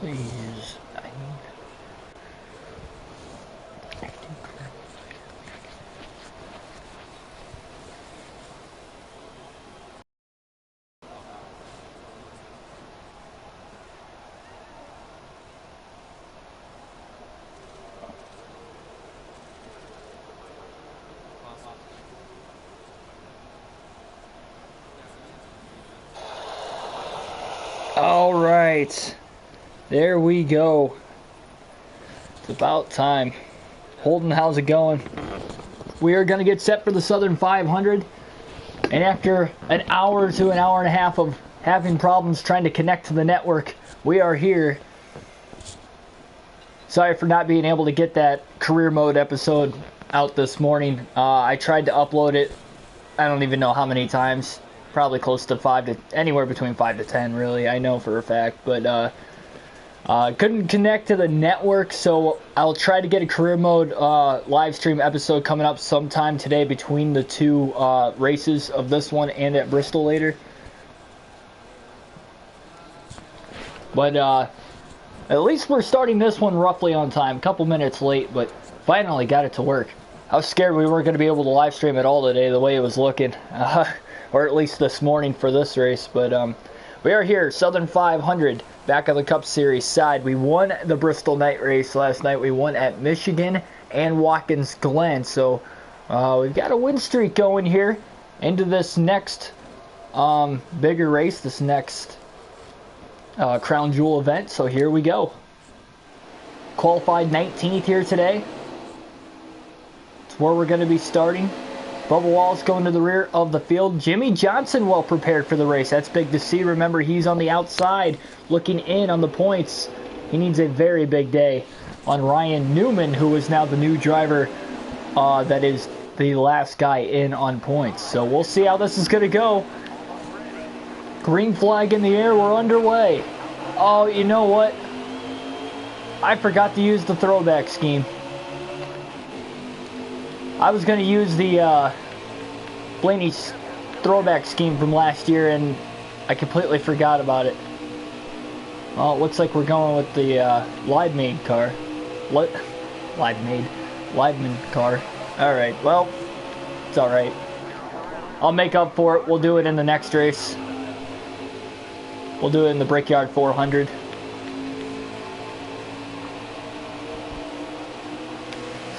Please, I need. All right, there we go. It's about time. Holden, how's it going? We are going to get set for the Southern 500, and after an hour to an hour and a half of having problems trying to connect to the network, we are here. Sorry for not being able to get that career mode episode out this morning. I tried to upload it, I don't even know how many times. Probably close to anywhere between 5 to 10, really. I know for a fact, but couldn't connect to the network, so I'll try to get a career mode live stream episode coming up sometime today between the two races of this one and at Bristol later. But at least we're starting this one roughly on time, a couple minutes late, but finally got it to work. I was scared we weren't going to be able to live stream at all today, the way it was looking. Or at least this morning for this race, but we are here, Southern 500, back on the Cup Series side. We won the Bristol night race last night. We won at Michigan and Watkins Glen, so we've got a win streak going here into this next bigger race, this next Crown Jewel event, so here we go. Qualified 19th here today. It's where we're going to be starting. Bubba Wallace going to the rear of the field. Jimmy Johnson well prepared for the race. That's big to see. Remember, he's on the outside looking in on the points. He needs a very big day on Ryan Newman, who is now the new driver that is the last guy in on points. So we'll see how this is going to go. Green flag in the air. We're underway. Oh, you know what? I forgot to use the throwback scheme. I was going to use the Blaney's throwback scheme from last year, and I completely forgot about it. Well, it looks like we're going with the Live-made car. Live-man car. Alright, well, it's alright. I'll make up for it. We'll do it in the next race. We'll do it in the Brickyard 400.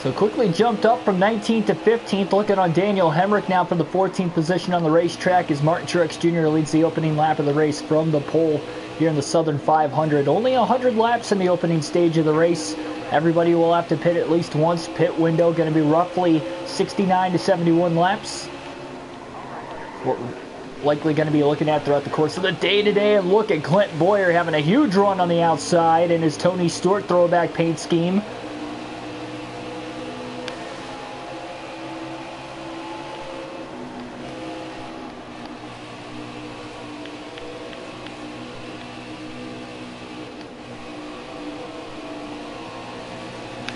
So quickly jumped up from 19th to 15th, looking on Daniel Hemrick now for the 14th position on the racetrack as Martin Truex Jr. leads the opening lap of the race from the pole here in the Southern 500. Only 100 laps in the opening stage of the race. Everybody will have to pit at least once. Pit window going to be roughly 69 to 71 laps. We're likely going to be looking at throughout the course of the day today. And look at Clint Boyer having a huge run on the outside in his Tony Stewart throwback paint scheme.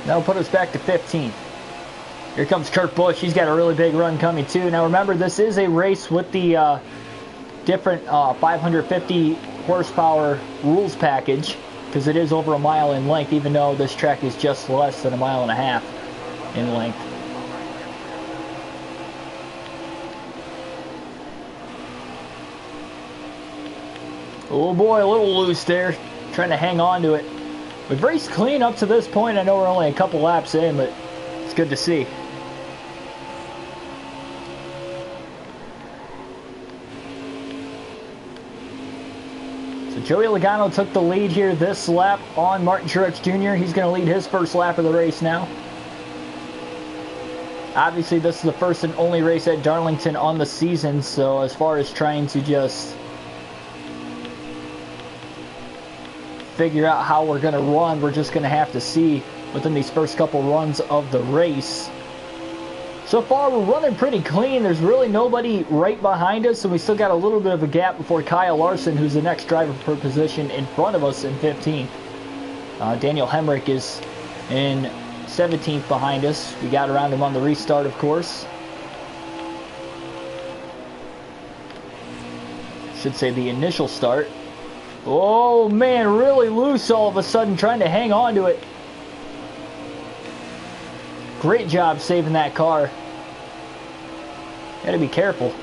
That'll put us back to 15th. Here comes Kurt Busch. He's got a really big run coming too. Now remember, this is a race with the different 550 horsepower rules package, because it is over a mile in length, even though this track is just less than a mile and a half in length. Oh boy, a little loose there. Trying to hang on to it. We've raced clean up to this point. I know we're only a couple laps in, but it's good to see. So Joey Logano took the lead here this lap on Martin Truex Jr. He's going to lead his first lap of the race now. Obviously, this is the first and only race at Darlington on the season, so as far as trying to just figure out how we're going to run, we're just going to have to see within these first couple runs of the race. So far we're running pretty clean. There's really nobody right behind us, and we still got a little bit of a gap before Kyle Larson, who's the next driver per position in front of us in 15th. Daniel Hemrick is in 17th behind us. We got around him on the restart, of course. Should say the initial start. Oh man, really loose all of a sudden, trying to hang on to it. Great job saving that car. Gotta be careful.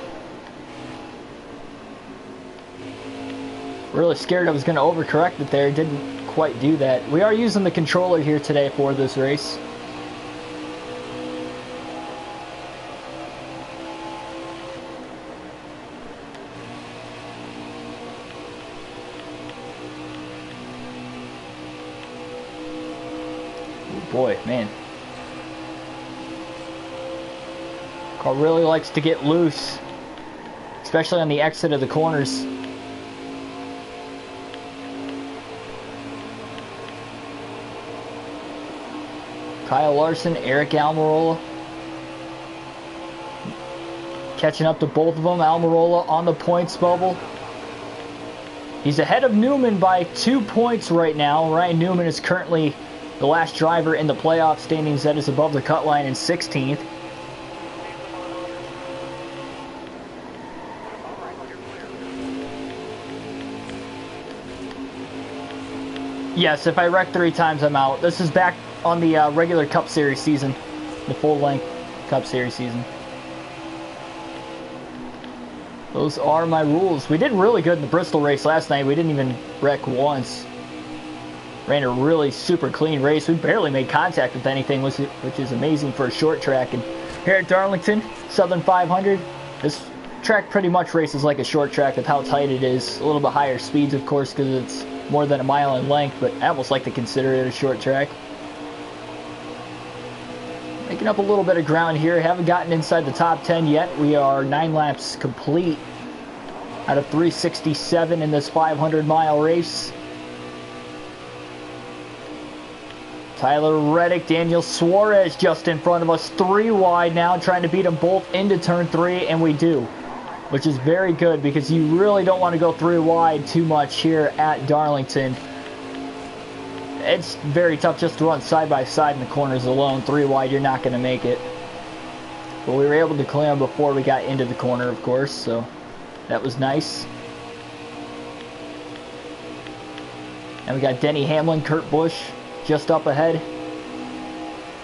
Really scared I was going to overcorrect it there. Didn't quite do that. We are using the controller here today for this race. Oh boy, man. Car really likes to get loose, especially on the exit of the corners. Kyle Larson, Eric Almirola. Catching up to both of them. Almirola on the points bubble. He's ahead of Newman by 2 points right now. Ryan Newman is currently the last driver in the playoff standings that is above the cut line in 16th. Yes, if I wreck 3 times, I'm out. This is back on the regular Cup Series season, the full-length Cup Series season. Those are my rules. We did really good in the Bristol race last night. We didn't even wreck once. Ran a really super clean race. We barely made contact with anything, which is amazing for a short track. And here at Darlington, Southern 500, this track pretty much races like a short track with how tight it is. A little bit higher speeds, of course, because it's more than a mile in length, but I almost like to consider it a short track. Making up a little bit of ground here. Haven't gotten inside the top 10 yet. We are 9 laps complete out of 367 in this 500-mile race. Tyler Reddick, Daniel Suarez just in front of us, 3 wide now, trying to beat them both into turn 3, and we do, which is very good because you really don't want to go 3 wide too much here at Darlington. It's very tough just to run side by side in the corners alone. 3 wide, you're not going to make it. But we were able to clear them before we got into the corner, of course, so that was nice. And we got Denny Hamlin, Kurt Busch just up ahead.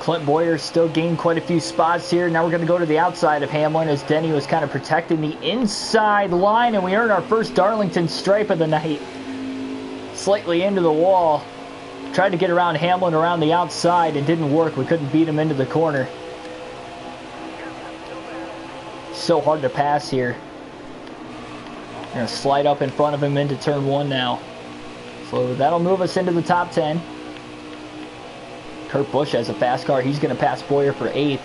Clint Boyer still gained quite a few spots here. Now we're going to go to the outside of Hamlin as Denny was kind of protecting the inside line, and we earned our first Darlington stripe of the night. Slightly into the wall. Tried to get around Hamlin around the outside. It didn't work. We couldn't beat him into the corner. So hard to pass here. We're going to slide up in front of him into turn 1 now. So that'll move us into the top 10. Kurt Busch has a fast car. He's going to pass Boyer for 8th.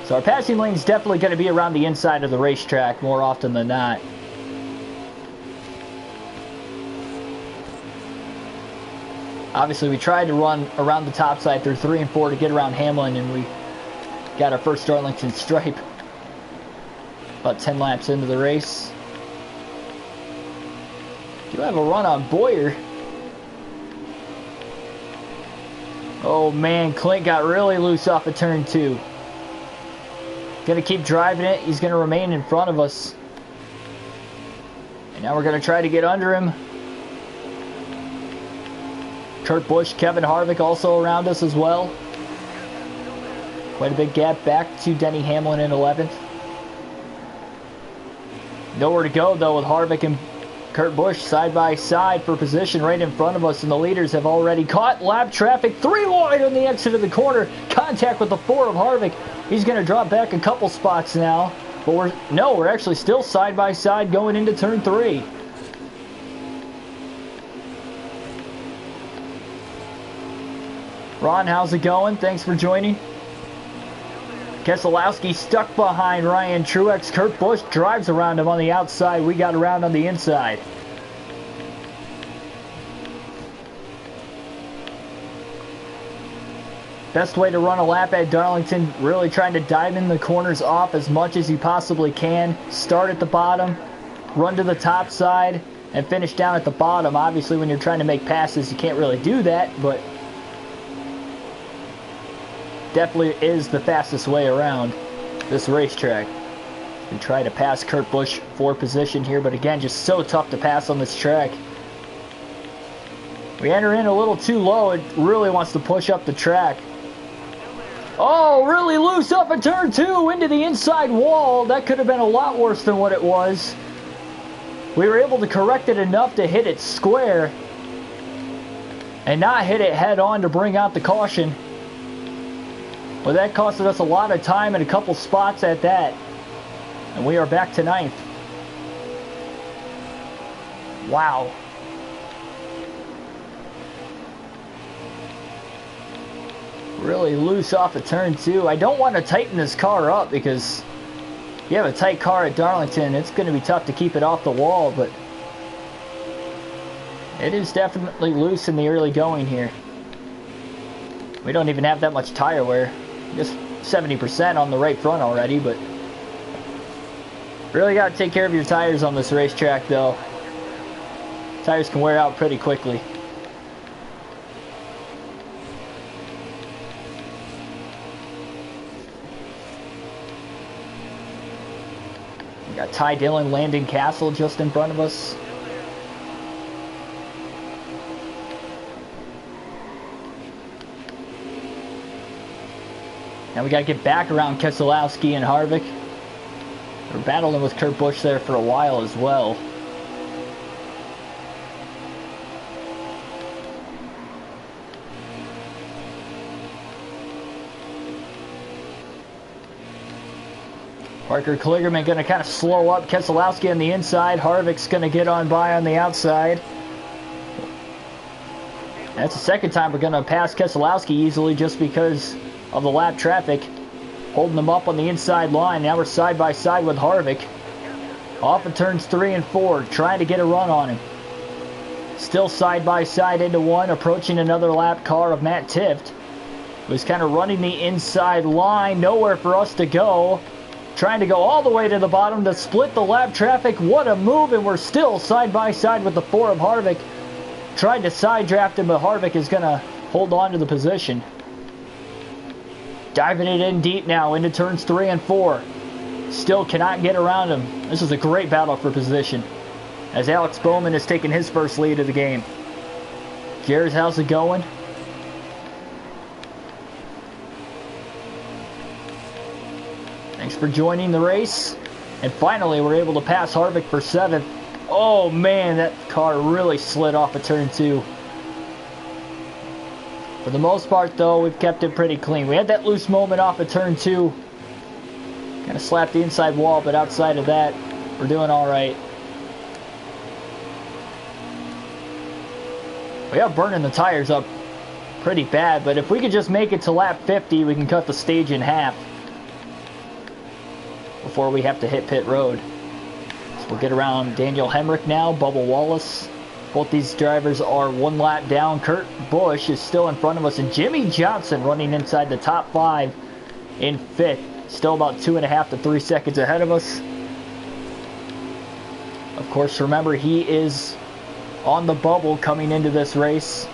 So our passing lane is definitely going to be around the inside of the racetrack more often than not. Obviously, we tried to run around the top side through 3 and 4 to get around Hamlin, and we got our first Darlington stripe about 10 laps into the race. Do have a run on Boyer. Oh man, Clint got really loose off of turn 2. Gonna keep driving it. He's gonna remain in front of us. And now we're gonna try to get under him. Kurt Busch, Kevin Harvick also around us as well. Quite a big gap back to Denny Hamlin in 11th. Nowhere to go though with Harvick and Kurt Busch side by side for position right in front of us, and the leaders have already caught lap traffic. 3 wide on the exit of the corner. Contact with the 4 of Harvick. He's going to drop back a couple spots now, but we're actually still side by side going into turn 3. Ron, how's it going? Thanks for joining. Keselowski stuck behind Ryan Truex. Kurt Busch drives around him on the outside. We got around on the inside. Best way to run a lap at Darlington, really trying to dive in the corners off as much as you possibly can. Start at the bottom, run to the top side, and finish down at the bottom. Obviously, when you're trying to make passes, you can't really do that, but definitely is the fastest way around this racetrack. And try to pass Kurt Busch for position here, but again, just so tough to pass on this track. We enter in a little too low. It really wants to push up the track. Oh, really loose up in turn 2 into the inside wall. That could have been a lot worse than what it was. We were able to correct it enough to hit it square and not hit it head on to bring out the caution. Well, that costed us a lot of time and a couple spots at that. And we are back to 9th. Wow. Really loose off of turn 2. I don't want to tighten this car up because if you have a tight car at Darlington, it's going to be tough to keep it off the wall, but it is definitely loose in the early going here. We don't even have that much tire wear. Just 70% on the right front already, but really got to take care of your tires on this racetrack, though. Tires can wear out pretty quickly. We got Ty Dillon, Landon Castle just in front of us. Now we got to get back around Keselowski and Harvick. We're battling with Kurt Busch there for a while as well. Parker Kligerman going to kind of slow up Keselowski on the inside. Harvick's going to get on by on the outside. That's the second time we're going to pass Keselowski easily just because of the lap traffic. Holding them up on the inside line. Now we're side by side with Harvick. Off of turns 3 and 4, trying to get a run on him. Still side by side into one, approaching another lap car of Matt Tifft, who's kind of running the inside line. Nowhere for us to go. Trying to go all the way to the bottom to split the lap traffic. What a move, and we're still side by side with the 4 of Harvick. Tried to side draft him, but Harvick is going to hold on to the position. Diving it in deep now into turns 3 and 4. Still cannot get around him. This is a great battle for position, as Alex Bowman has taken his first lead of the game. Jared, how's it going? Thanks for joining the race. And finally, we're able to pass Harvick for 7th. Oh man, that car really slid off of turn 2. For the most part, though, we've kept it pretty clean. We had that loose moment off of turn 2. Kind of slapped the inside wall, but outside of that, we're doing all right. We are burning the tires up pretty bad, but if we could just make it to lap 50, we can cut the stage in half before we have to hit pit road. So we'll get around Daniel Hemrick now, Bubba Wallace. Both these drivers are 1 lap down. Kurt Busch is still in front of us, and Jimmy Johnson running inside the top 5 in 5th. Still about 2.5 to 3 seconds ahead of us. Of course, remember, he is on the bubble coming into this race.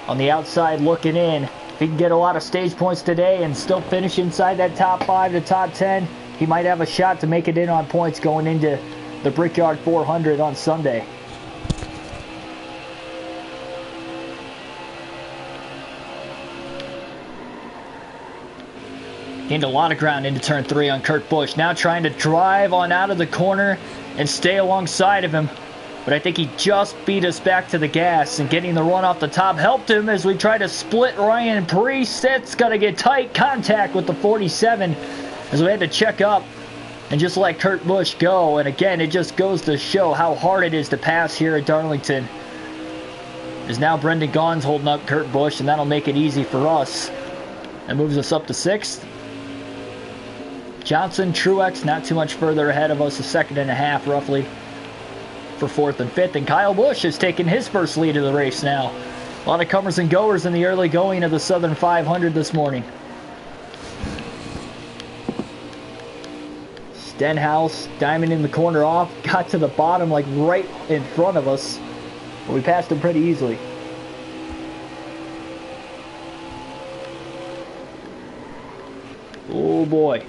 On the outside looking in. If he can get a lot of stage points today and still finish inside that top 5 to top 10, he might have a shot to make it in on points going into the Brickyard 400 on Sunday. Gained a lot of ground into turn 3 on Kurt Busch. Now trying to drive on out of the corner and stay alongside of him. But I think he just beat us back to the gas, and getting the run off the top helped him as we try to split Ryan Preece. It's got to get tight contact with the 47 as we had to check up and just let Kurt Busch go. And again, it just goes to show how hard it is to pass here at Darlington. As now Brendan Gaughan's holding up Kurt Busch, and that'll make it easy for us. That moves us up to 6th. Johnson, Truex, not too much further ahead of us, 1.5 seconds roughly for 4th and 5th. And Kyle Busch has taken his first lead of the race now. A lot of comers and goers in the early going of the Southern 500 this morning. Stenhouse, diamond in the corner off, got to the bottom like right in front of us. But we passed him pretty easily. Oh boy.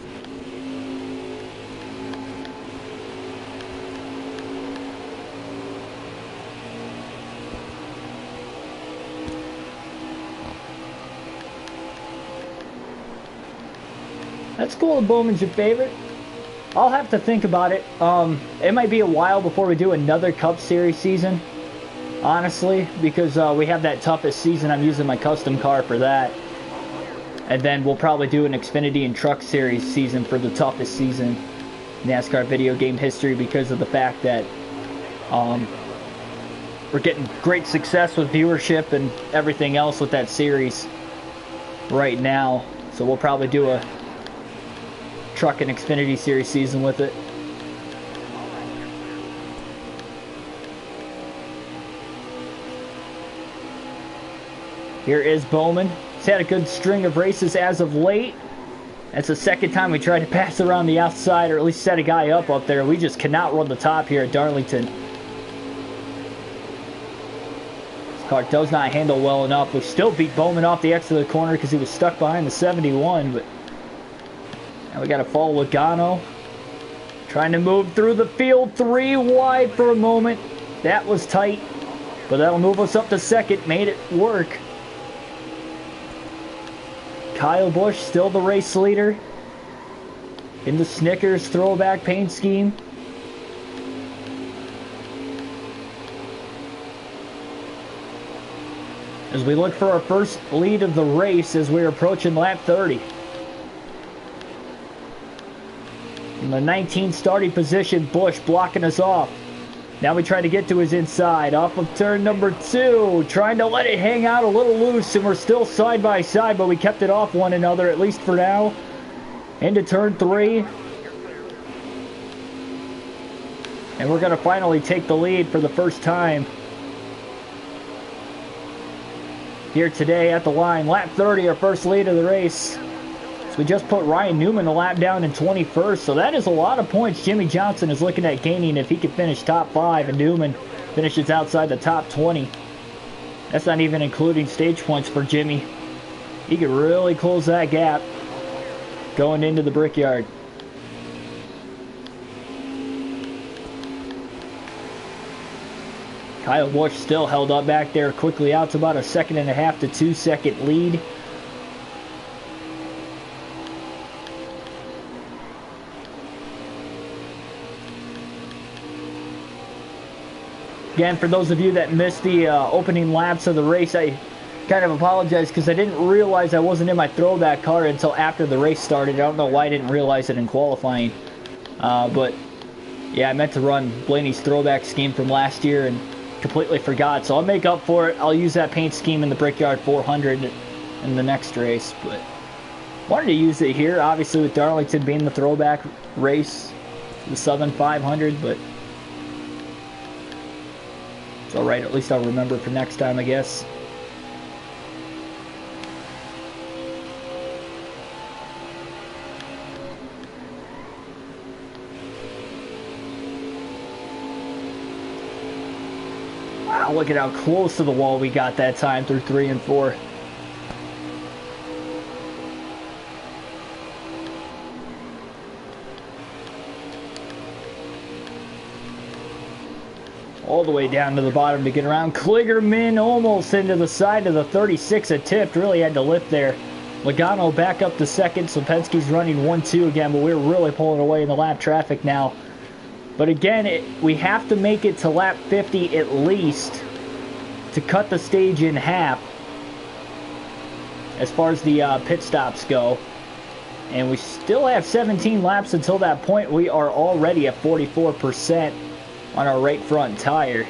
That's cool if Bowman's your favorite. I'll have to think about it. It might be a while before we do another Cup Series season, honestly, because we have that toughest season. I'm using my custom car for that. And then we'll probably do an Xfinity and Truck Series season for the toughest season in NASCAR video game history, because of the fact that we're getting great success with viewership and everything else with that series right now. So we'll probably do a Truck and Xfinity Series season with it. Here is Bowman. He's had a good string of races as of late. That's the second time we tried to pass around the outside, or at least set a guy up there. We just cannot run the top here at Darlington. This car does not handle well enough. We still beat Bowman off the exit of the corner because he was stuck behind the 71, but now we got to follow Logano. Trying to move through the field, 3 wide for a moment. That was tight, but that'll move us up to second. Made it work. Kyle Busch still the race leader in the Snickers throwback paint scheme. As we look for our first lead of the race as we're approaching lap 30. In the 19th starting position, Busch blocking us off. Now we try to get to his inside, off of turn number 2, trying to let it hang out a little loose, and we're still side by side, but we kept it off one another, at least for now. Into turn 3. And we're going to finally take the lead for the first time here today at the line. Lap 30, our first lead of the race. We just put Ryan Newman a lap down in 21st, so that is a lot of points Jimmy Johnson is looking at gaining if he can finish top 5 and Newman finishes outside the top 20. That's not even including stage points for Jimmy. He could really close that gap going into the Brickyard. Kyle Busch still held up back there, quickly out to about a 1.5 to 2 second lead. Again, for those of you that missed the opening laps of the race, I kind of apologize because I didn't realize I wasn't in my throwback car until after the race started. I don't know why I didn't realize it in qualifying. But yeah, I meant to run Blaney's throwback scheme from last year and completely forgot. So I'll make up for it. I'll use that paint scheme in the Brickyard 400 in the next race. But wanted to use it here, obviously with Darlington being the throwback race, the Southern 500, but it's alright, at least I'll remember for next time, I guess. Wow, look at how close to the wall we got that time through 3 and 4. All the way down to the bottom to get around. Kligerman almost into the side of the 36 at tipped. Really had to lift there. Logano back up to second. So Penske's running 1-2 again, but we're really pulling away in the lap traffic now. But again, we have to make it to lap 50 at least to cut the stage in half as far as the pit stops go. And we still have 17 laps until that point. We are already at 44% on our right front tire.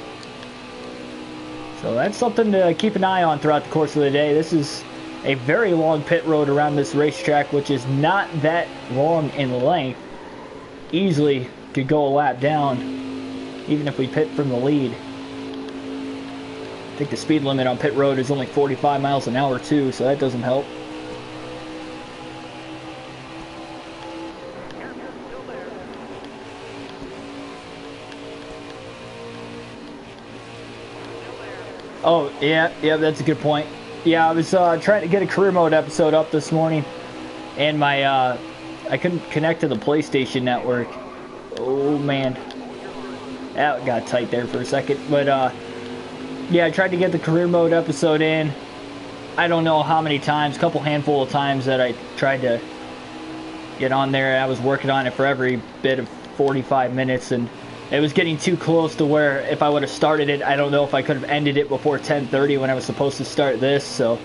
So that's something to keep an eye on throughout the course of the day. This is a very long pit road around this racetrack, which is not that long in length. Easily could go a lap down, even if we pit from the lead. I think the speed limit on pit road is only 45 miles an hour too, so that doesn't help. Oh, yeah, that's a good point. Yeah, I was trying to get a career mode episode up this morning, and my I couldn't connect to the PlayStation Network. Oh, man. That got tight there for a second. But, yeah, I tried to get the career mode episode in. I don't know how many times, a couple handful of times that I tried to get on there. I was working on it for every bit of 45 minutes, and it was getting too close to where if I would have started it, I don't know if I could have ended it before 10:30 when I was supposed to start this. So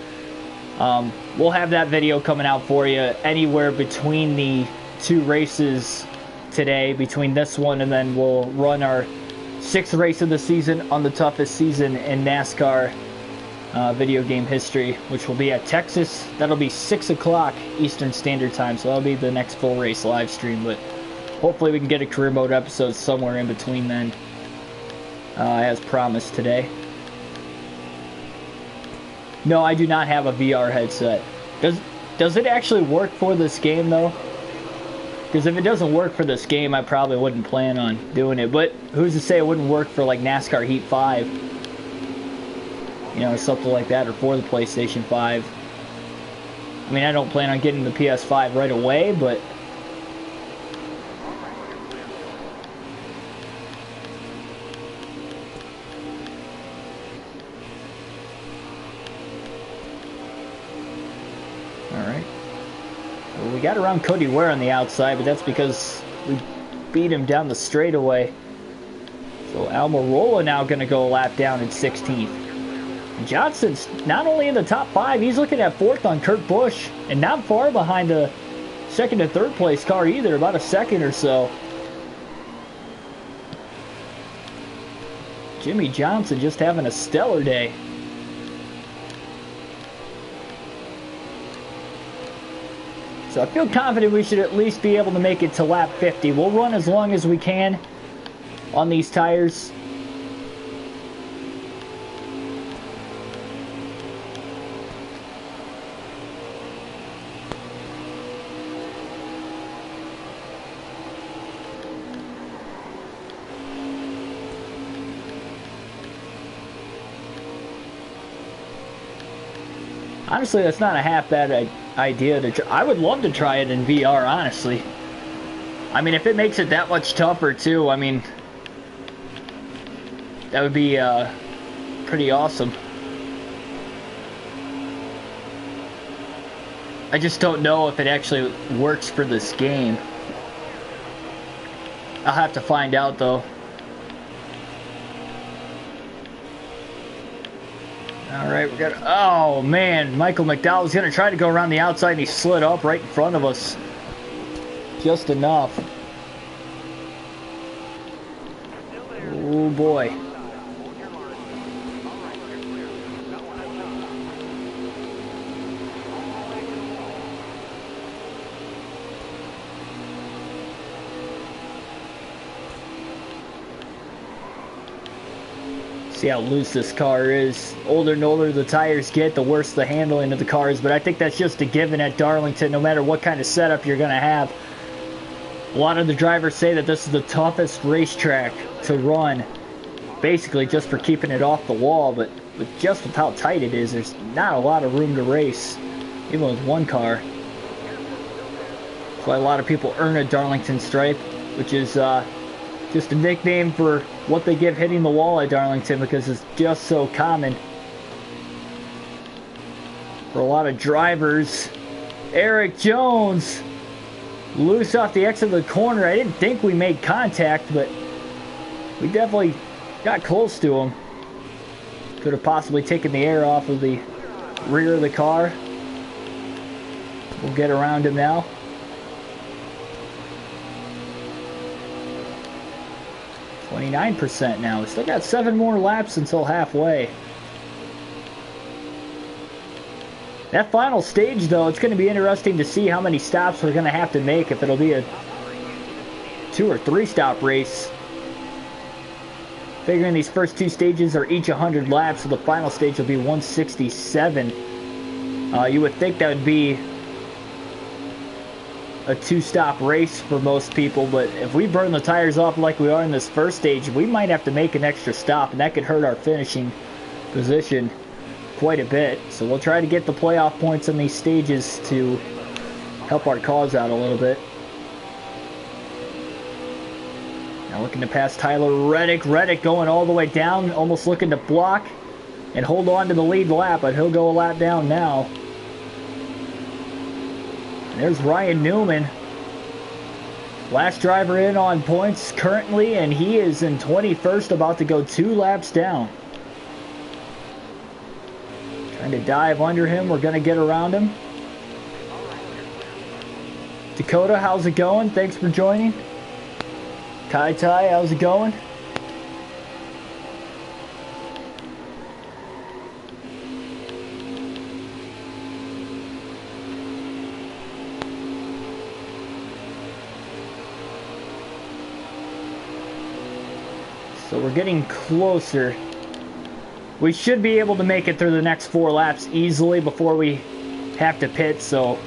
we'll have that video coming out for you anywhere between the 2 races today, between this one and then we'll run our 6th race of the season on the toughest season in NASCAR video game history, which will be at Texas. That'll be 6 o'clock Eastern Standard Time, so that'll be the next full race live stream. But hopefully we can get a career mode episode somewhere in between then, as promised today. No, I do not have a VR headset. Does it actually work for this game though? Because if it doesn't work for this game, I probably wouldn't plan on doing it. But who's to say it wouldn't work for like NASCAR Heat 5? You know, something like that, or for the PlayStation 5. I mean, I don't plan on getting the PS5 right away, but alright. Well, we got around Cody Ware on the outside, but that's because we beat him down the straightaway. So Almirola now going to go a lap down in 16th. Johnson's not only in the top 5, he's looking at 4th on Kurt Busch, and not far behind the 2nd and 3rd place car either, about a second or so. Jimmy Johnson just having a stellar day. So I feel confident we should at least be able to make it to lap 50. We'll run as long as we can on these tires. Honestly, that's not a half bad idea to try. I would love to try it in VR, honestly. I mean, if it makes it that much tougher, too, I mean, that would be pretty awesome. I just don't know if it actually works for this game. I'll have to find out, though. Alright, we got... Oh, man. Michael McDowell was going to try to go around the outside, and he slid up right in front of us. Just enough. Oh, boy. See how loose this car is. Older and older the tires get, the worse the handling of the car is, but I think that's just a given at Darlington, no matter what kind of setup you're going to have. A lot of the drivers say that this is the toughest racetrack to run, basically just for keeping it off the wall, but just with how tight it is, there's not a lot of room to race, even with one car. That's why a lot of people earn a Darlington stripe, which is just a nickname for what they give hitting the wall at Darlington, because it's just so common for a lot of drivers. Eric Jones loose off the exit of the corner. I didn't think we made contact, but we definitely got close to him. Could have possibly taken the air off of the rear of the car. We'll get around him now. 29% now. We still got 7 more laps until halfway. That final stage, though, it's going to be interesting to see how many stops we're going to have to make, if it'll be a 2 or 3 stop race. Figuring these first 2 stages are each 100 laps, so the final stage will be 167. You would think that would be a 2-stop race for most people, but if we burn the tires off like we are in this first stage, we might have to make an extra stop, and that could hurt our finishing position quite a bit. So we'll try to get the playoff points in these stages to help our cause out a little bit. Now looking to pass Tyler Reddick. Reddick going all the way down, almost looking to block and hold on to the lead lap, but he'll go a lap down now. And there's Ryan Newman Last driver in on points currently, and he is in 21st, about to go 2 laps down. Trying to dive under him. We're going to get around him. Dakota, how's it going? Thanks for joining. Kai Tai, how's it going? So we're getting closer. We should be able to make it through the next 4 laps easily before we have to pit, so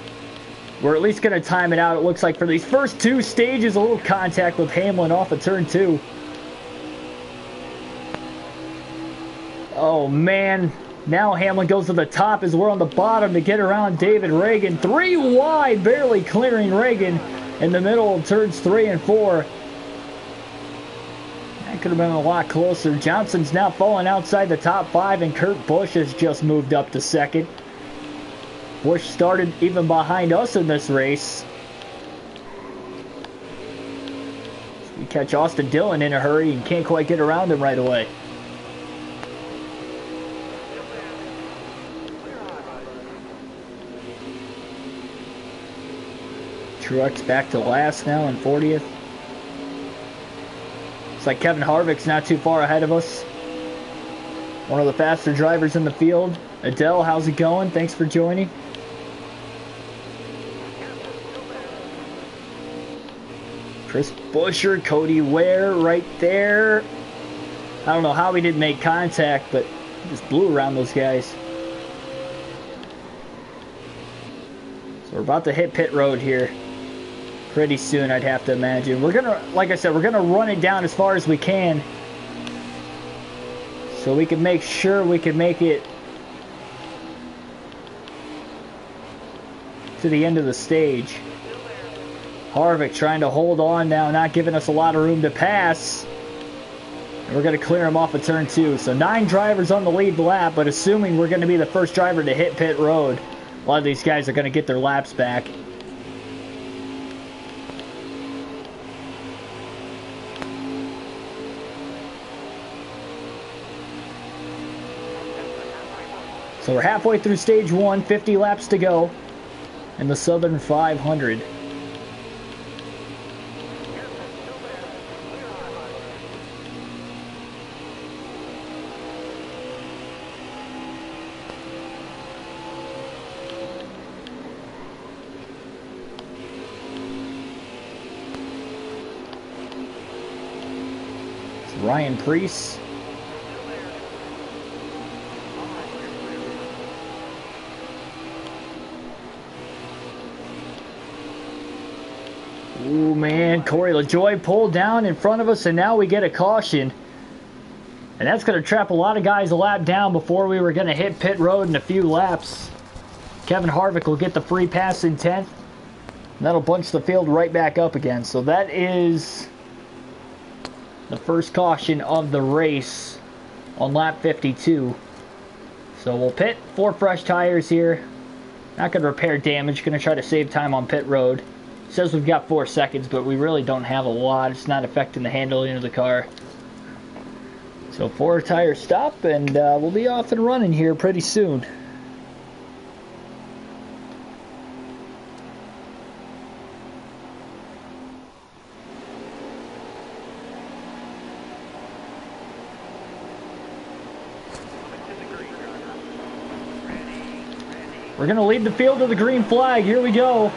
we're at least going to time it out. It looks like for these first 2 stages, a little contact with Hamlin off of turn 2. Oh man, now Hamlin goes to the top as we're on the bottom to get around David Reagan. 3 wide, barely clearing Reagan in the middle of turns 3 and 4. That could have been a lot closer. Johnson's now falling outside the top 5, and Kurt Busch has just moved up to 2nd. Busch started even behind us in this race. We catch Austin Dillon in a hurry and can't quite get around him right away. Truex back to last now in 40th. Looks like Kevin Harvick's not too far ahead of us. One of the faster drivers in the field. Adele, how's it going? Thanks for joining. Chris Buescher, Cody Ware right there. I don't know how he didn't make contact, but he just blew around those guys. So we're about to hit pit road here pretty soon, I'd have to imagine. We're gonna, like I said, we're gonna run it down as far as we can so we can make sure we can make it to the end of the stage. Harvick trying to hold on now, not giving us a lot of room to pass. And we're going to clear him off of turn 2. So 9 drivers on the lead lap, but assuming we're going to be the first driver to hit pit road, a lot of these guys are going to get their laps back. So we're halfway through stage 1, 50 laps to go in the Southern 500. It's Ryan Preece. Ooh, man, Corey LaJoie pulled down in front of us, and now we get a caution. And that's going to trap a lot of guys a lap down before we were going to hit pit road in a few laps. Kevin Harvick will get the free pass in 10th. And that'll bunch the field right back up again. So that is the first caution of the race on lap 52. So we'll pit 4 fresh tires here. Not going to repair damage. Going to try to save time on pit road. Says we've got 4 seconds, but we really don't have a lot. It's not affecting the handling of the car. So 4 tire stop, and we'll be off and running here pretty soon. We're going to lead the field to the green flag. Here we go.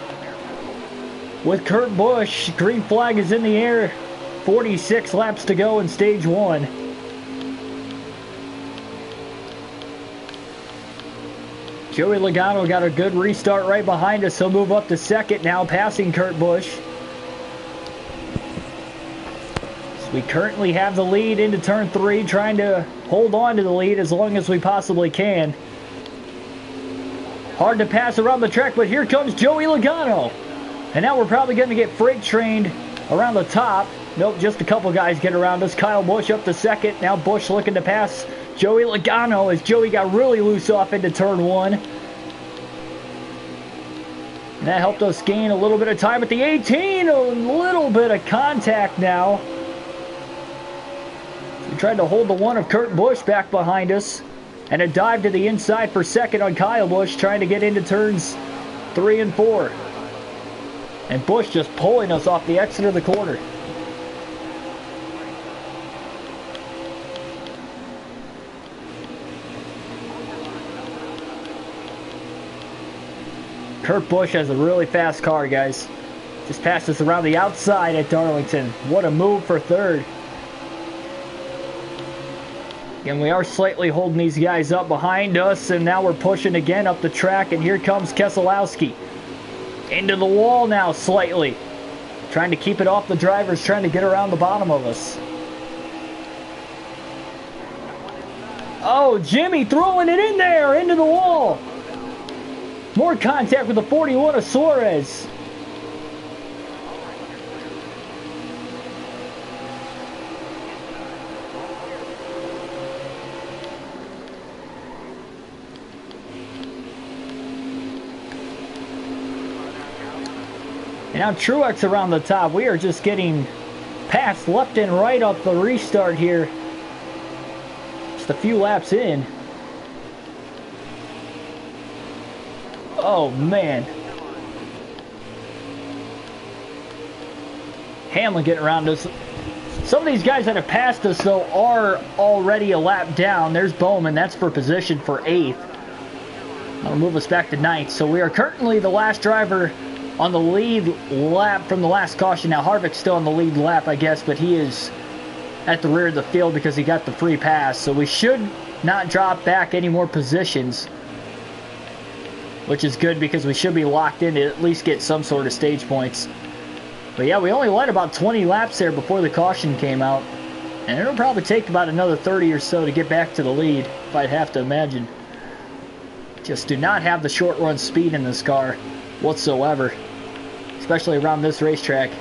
With Kurt Busch, green flag is in the air. 46 laps to go in stage 1. Joey Logano got a good restart right behind us. He'll move up to 2nd now, passing Kurt Busch. So we currently have the lead into turn 3, trying to hold on to the lead as long as we possibly can. Hard to pass around the track, but here comes Joey Logano. And now we're probably going to get freight trained around the top. Nope, just a couple guys get around us. Kyle Busch up to 2nd. Now Busch looking to pass Joey Logano as Joey got really loose off into turn 1. And that helped us gain a little bit of time at the 18. A little bit of contact now. We tried to hold the one of Kurt Busch back behind us. And a dive to the inside for second on Kyle Busch, trying to get into turns 3 and 4. And Busch just pulling us off the exit of the corner. Kurt Busch has a really fast car, guys. Just passed us around the outside at Darlington. What a move for third. Again, we are slightly holding these guys up behind us, and now we're pushing again up the track, and here comes Keselowski. Into the wall now slightly. Trying to keep it off the drivers, trying to get around the bottom of us. Oh, Jimmy throwing it in there, into the wall. More contact with the 41 of Suarez. And now Truex around the top. We are just getting passed left and right off the restart here. Just a few laps in. Oh, man. Hamlin getting around us. Some of these guys that have passed us, though, are already a lap down. There's Bowman. That's for position for 8th. That'll move us back to 9th. So we are currently the last driver on the lead lap from the last caution. Now, Harvick's still on the lead lap, I guess, but he is at the rear of the field because he got the free pass. So we should not drop back any more positions, which is good because we should be locked in to at least get some sort of stage points. But yeah, we only led about 20 laps there before the caution came out. And it'll probably take about another 30 or so to get back to the lead, if I'd have to imagine. Just do not have the short run speed in this car whatsoever, especially around this racetrack.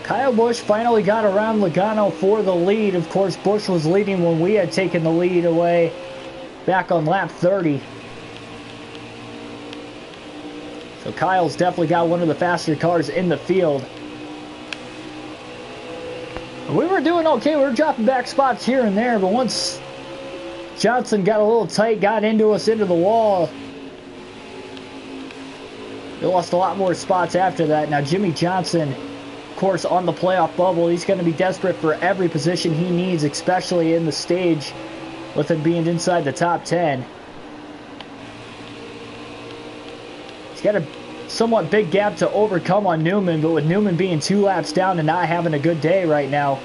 Kyle Busch finally got around Logano for the lead. Of course, Busch was leading when we had taken the lead away back on lap 30. So Kyle's definitely got one of the faster cars in the field. We were doing okay. We were dropping back spots here and there, but once Johnson got a little tight, got into us into the wall, we lost a lot more spots after that. Now Jimmy Johnson, course, on the playoff bubble, he's going to be desperate for every position he needs, especially in the stage with him being inside the top 10. He's got a somewhat big gap to overcome on Newman, but with Newman being 2 laps down and not having a good day right now,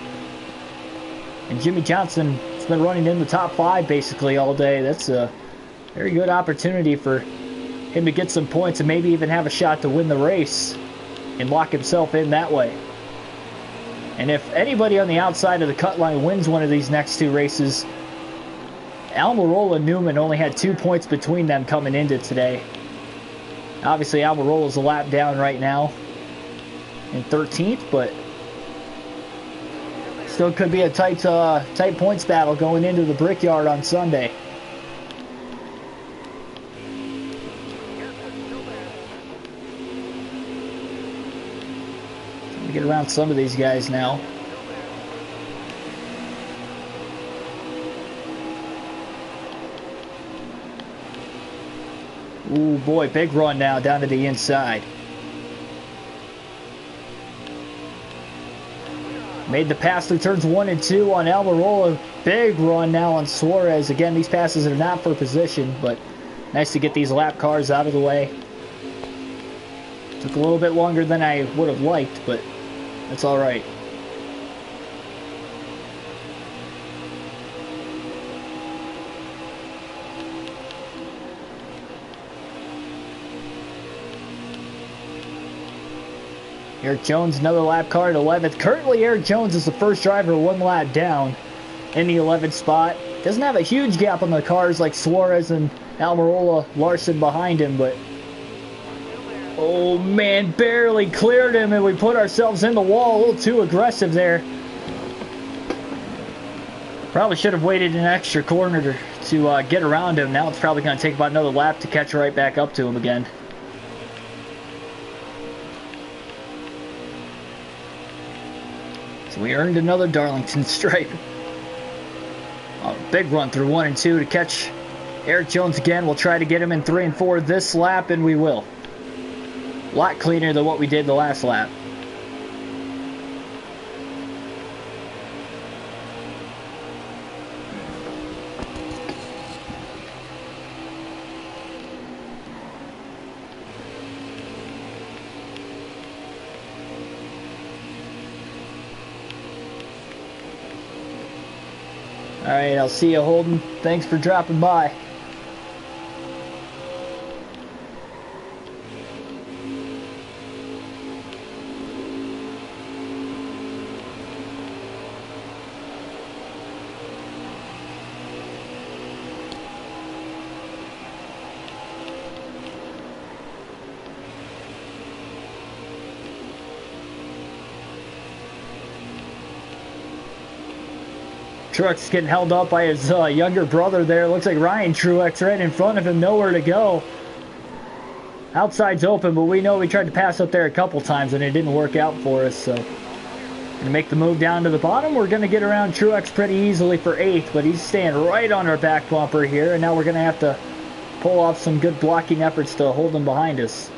and Jimmy Johnson has been running in the top 5 basically all day, that's a very good opportunity for him to get some points and maybe even have a shot to win the race and lock himself in that way. And if anybody on the outside of the cut line wins one of these next 2 races, Almirola and Newman only had 2 points between them coming into today. Obviously, Almirola's a lap down right now in 13th, but still could be a tight points battle going into the Brickyard on Sunday. Get around some of these guys now. Ooh boy, big run now down to the inside. Made the pass through turns 1 and 2 on Almirola. Big run now on Suarez. Again, these passes are not for position, but nice to get these lap cars out of the way. Took a little bit longer than I would have liked, but that's all right. Eric Jones, another lap car at 11th. Currently, Eric Jones is the first driver 1 lap down in the 11th spot. Doesn't have a huge gap on the cars like Suarez and Almirola Larson behind him, but oh man, barely cleared him, and we put ourselves in the wall. A little too aggressive there. Probably should have waited an extra corner to get around him. Now it's probably going to take about another lap to catch right back up to him again. So we earned another Darlington stripe. A big run through 1 and 2 to catch Eric Jones again. We'll try to get him in 3 and 4 this lap, and we will. A lot cleaner than what we did the last lap. Alright, I'll see you, Holden. Thanks for dropping by. Truex getting held up by his younger brother there. Looks like Ryan Truex right in front of him, nowhere to go. Outside's open, but we know we tried to pass up there a couple times and it didn't work out for us. So, gonna make the move down to the bottom. We're gonna get around Truex pretty easily for 8th, but he's staying right on our back bumper here, and now we're gonna have to pull off some good blocking efforts to hold him behind us.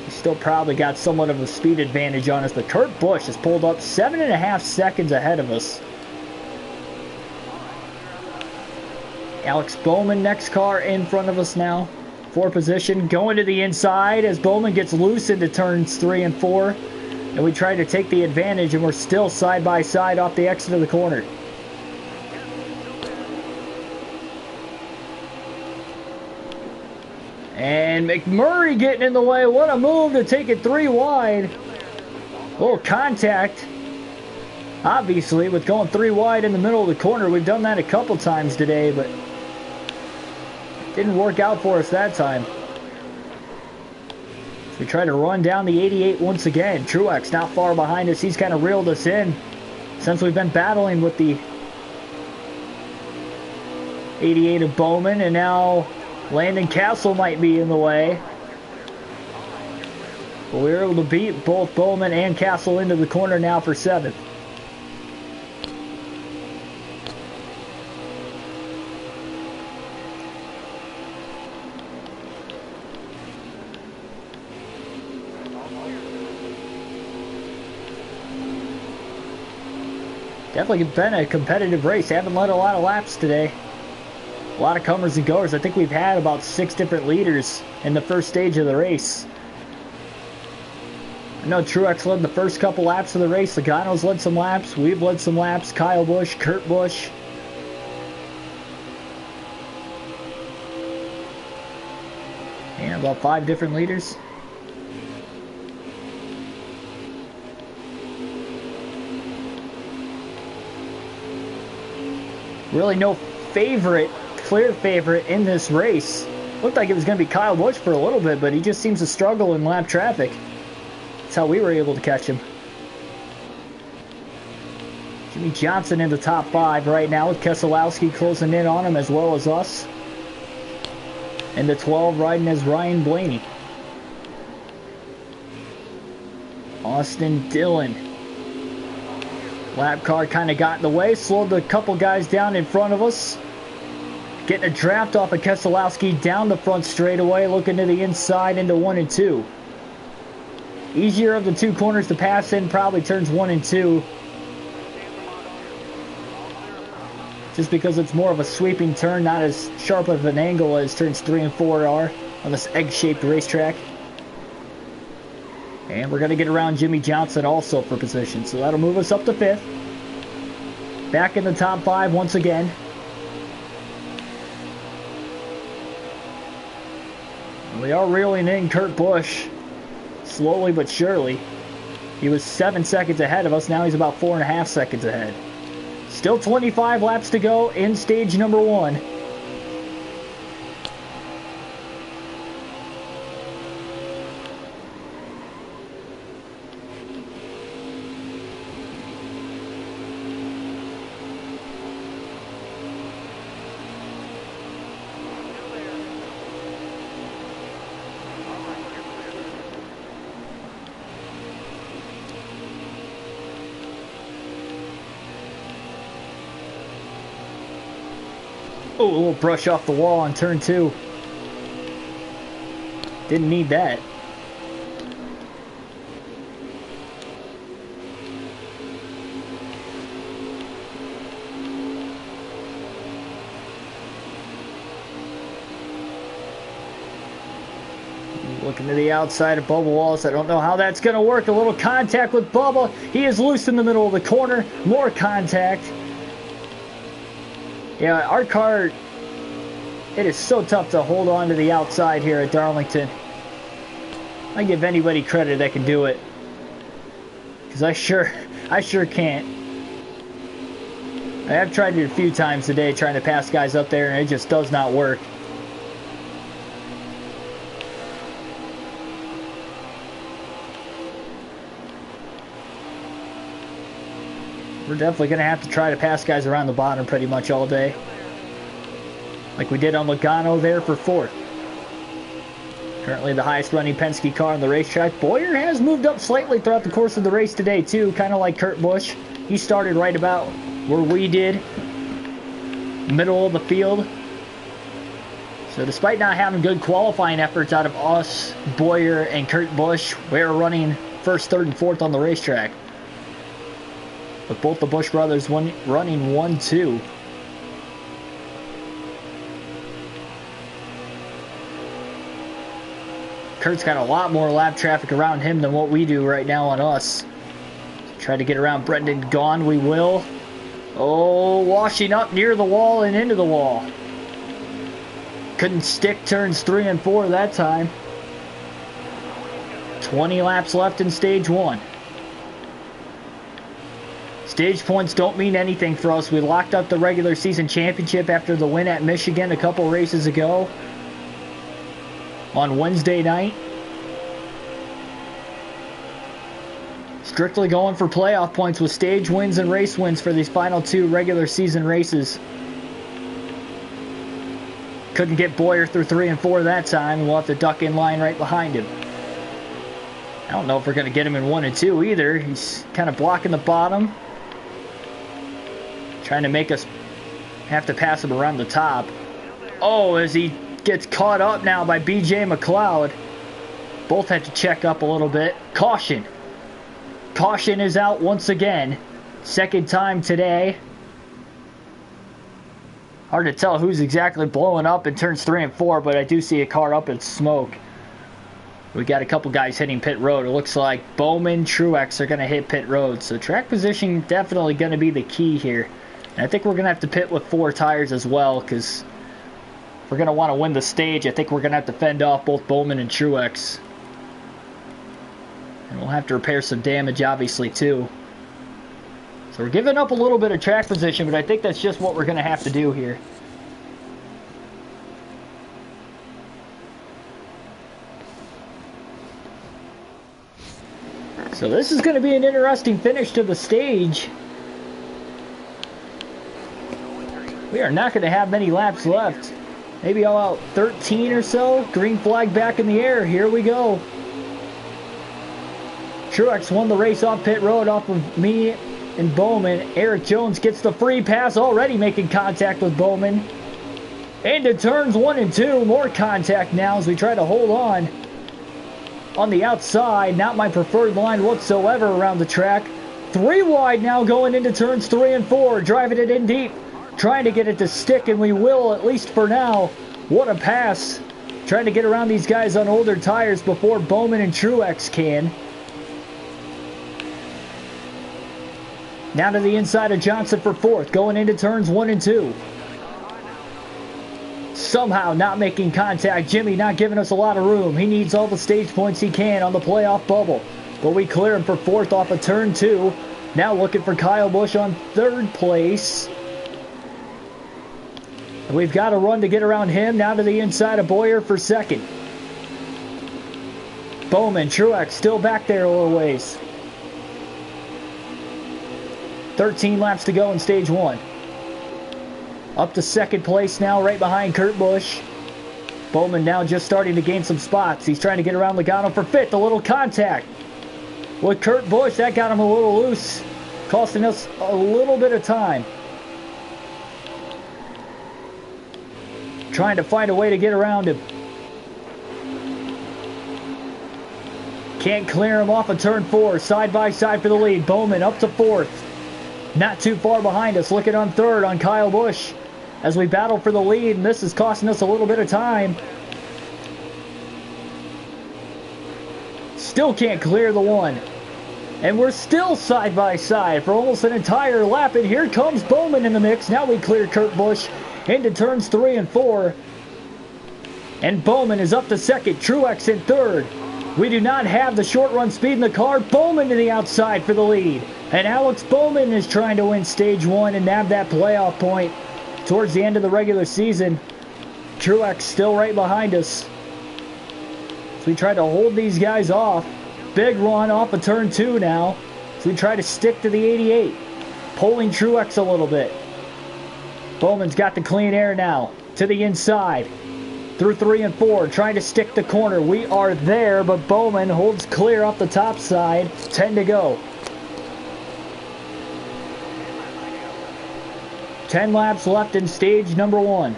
Still probably got somewhat of a speed advantage on us, but Kurt Busch has pulled up 7.5 seconds ahead of us. Alex Bowman, next car in front of us now. 4 position, going to the inside as Bowman gets loose into turns 3 and 4. And we try to take the advantage, and we're still side by side off the exit of the corner. And McMurray getting in the way. What a move to take it 3 wide. A little contact. Obviously, with going 3 wide in the middle of the corner. We've done that a couple times today, but didn't work out for us that time. So we try to run down the 88 once again. Truex not far behind us. He's kind of reeled us in since we've been battling with the 88 of Bowman, and now Landon Castle might be in the way. But we were able to beat both Bowman and Castle into the corner now for 7th. Definitely been a competitive race. Haven't led a lot of laps today. A lot of comers and goers. I think we've had about 6 different leaders in the first stage of the race. I know Truex led the first couple laps of the race. Logano's led some laps. We've led some laps. Kyle Busch, Kurt Busch. And about 5 different leaders. Really no favorite, clear favorite in this race. Looked like it was going to be Kyle Busch for a little bit, but he just seems to struggle in lap traffic. That's how we were able to catch him. Jimmy Johnson in the top 5 right now, with Keselowski closing in on him as well as us. And the 12 riding as Ryan Blaney. Austin Dillon. Lap car kind of got in the way, slowed a couple guys down in front of us. Getting a draft off of Keselowski down the front straightaway, looking to the inside into 1 and 2. Easier of the 2 corners to pass in, probably turns 1 and 2. Just because it's more of a sweeping turn, not as sharp of an angle as turns 3 and 4 are on this egg-shaped racetrack. And we're going to get around Jimmy Johnson also for position. So that'll move us up to 5th. Back in the top 5 once again. And we are reeling in Kurt Busch. slowly but surely. He was 7 seconds ahead of us. Now he's about 4.5 seconds ahead. Still 25 laps to go in stage number 1. Oh, a little brush off the wall on turn 2. Didn't need that. Looking to the outside of Bubba Wallace. I don't know how that's going to work. A little contact with Bubba. He is loose in the middle of the corner. More contact. Yeah, our car, it is so tough to hold on to the outside here at Darlington. I give anybody credit that can do it, because I sure can't. I have tried it a few times today, trying to pass guys up there, and it just does not work. We're definitely going to have to try to pass guys around the bottom pretty much all day. Like we did on Logano there for 4th. Currently the highest running Penske car on the racetrack. Bowyer has moved up slightly throughout the course of the race today too, kind of like Kurt Busch. He started right about where we did, middle of the field. So despite not having good qualifying efforts out of us, Bowyer, and Kurt Busch, we're running 1st, 3rd, and 4th on the racetrack. With both the Busch brothers running 1-2. Kurt's got a lot more lap traffic around him than what we do right now on us. Try to get around Brendan Gaughan, we will. Oh, washing up near the wall and into the wall. Couldn't stick turns 3 and 4 that time. 20 laps left in stage 1. Stage points don't mean anything for us. We locked up the regular season championship after the win at Michigan a couple races ago on Wednesday night. Strictly going for playoff points with stage wins and race wins for these final 2 regular season races. Couldn't get Bowyer through 3 and 4 that time, and we'll have to duck in line right behind him. I don't know if we're going to get him in 1 and 2 either. He's kind of blocking the bottom, trying to make us have to pass him around the top. Oh, as he gets caught up now by BJ McLeod. Both had to check up a little bit. Caution. Caution is out once again. 2nd time today. Hard to tell who's exactly blowing up in turns 3 and 4, but I do see a car up in smoke. We got a couple guys hitting pit road. It looks like Bowman, Truex are going to hit pit road. So track position definitely going to be the key here. And I think we're going to have to pit with 4 tires as well, because if we're going to want to win the stage, I think we're going to have to fend off both Bowman and Truex. And we'll have to repair some damage, obviously, too. So we're giving up a little bit of track position, but I think that's just what we're going to have to do here. So this is going to be an interesting finish to the stage. We are not going to have many laps left. Maybe about 13 or so. Green flag back in the air. Here we go. Truex won the race off pit road off of me and Bowman. Eric Jones gets the free pass, already making contact with Bowman. Into turns 1 and 2. More contact now as we try to hold on the outside. Not my preferred line whatsoever around the track. 3 wide now going into turns 3 and 4. Driving it in deep. Trying to get it to stick, and we will, at least for now. What a pass. Trying to get around these guys on older tires before Bowman and Truex can. Now to the inside of Johnson for 4th, going into turns 1 and 2. somehow not making contact. Jimmy not giving us a lot of room. He needs all the stage points he can on the playoff bubble. But we clear him for 4th off of turn 2. Now looking for Kyle Busch on 3rd place. We've got a run to get around him. Now to the inside of Boyer for 2nd. Bowman, Truex still back there a little ways. 13 laps to go in stage 1. Up to 2nd place now, right behind Kurt Busch. Bowman now just starting to gain some spots. He's trying to get around Logano for 5th. A little contact with Kurt Busch. That got him a little loose, costing us a little bit of time. Trying to find a way to get around him. Can't clear him off of turn 4. Side by side for the lead. Bowman up to 4th. Not too far behind us. Looking on 3rd on Kyle Busch as we battle for the lead. And this is costing us a little bit of time. Still can't clear the 1. And we're still side by side for almost an entire lap. And here comes Bowman in the mix. Now we clear Kurt Busch into turns 3 and 4. And Bowman is up to 2nd. Truex in 3rd. We do not have the short run speed in the car. Bowman to the outside for the lead. And Alex Bowman is trying to win stage 1 and nab that playoff point towards the end of the regular season. Truex still right behind us. So we try to hold these guys off. Big run off of turn 2 now. So we try to stick to the 88. Pulling Truex a little bit. Bowman's got the clean air now. To the inside. Through 3 and 4. Trying to stick the corner. We are there, but Bowman holds clear off the top side. 10 to go. 10 laps left in stage number 1.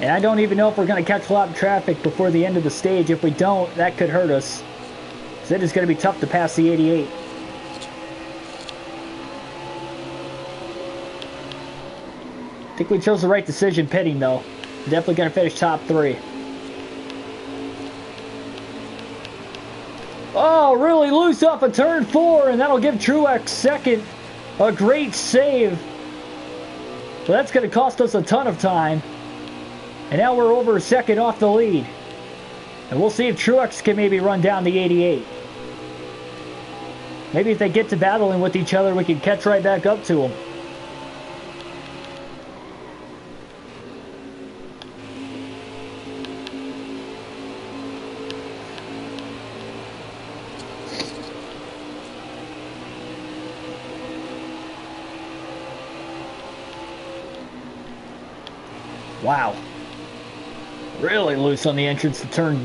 And I don't even know if we're going to catch lap traffic before the end of the stage. If we don't, that could hurt us. So it is going to be tough to pass the 88. I think we chose the right decision pitting, though. Definitely going to finish top 3. Oh, really loose off of turn 4, and that'll give Truex 2nd. A great save. But that's going to cost us a ton of time. And now we're over a 2nd off the lead. And we'll see if Truex can maybe run down the 88. Maybe if they get to battling with each other, we can catch right back up to them. Wow. Really loose on the entrance to turn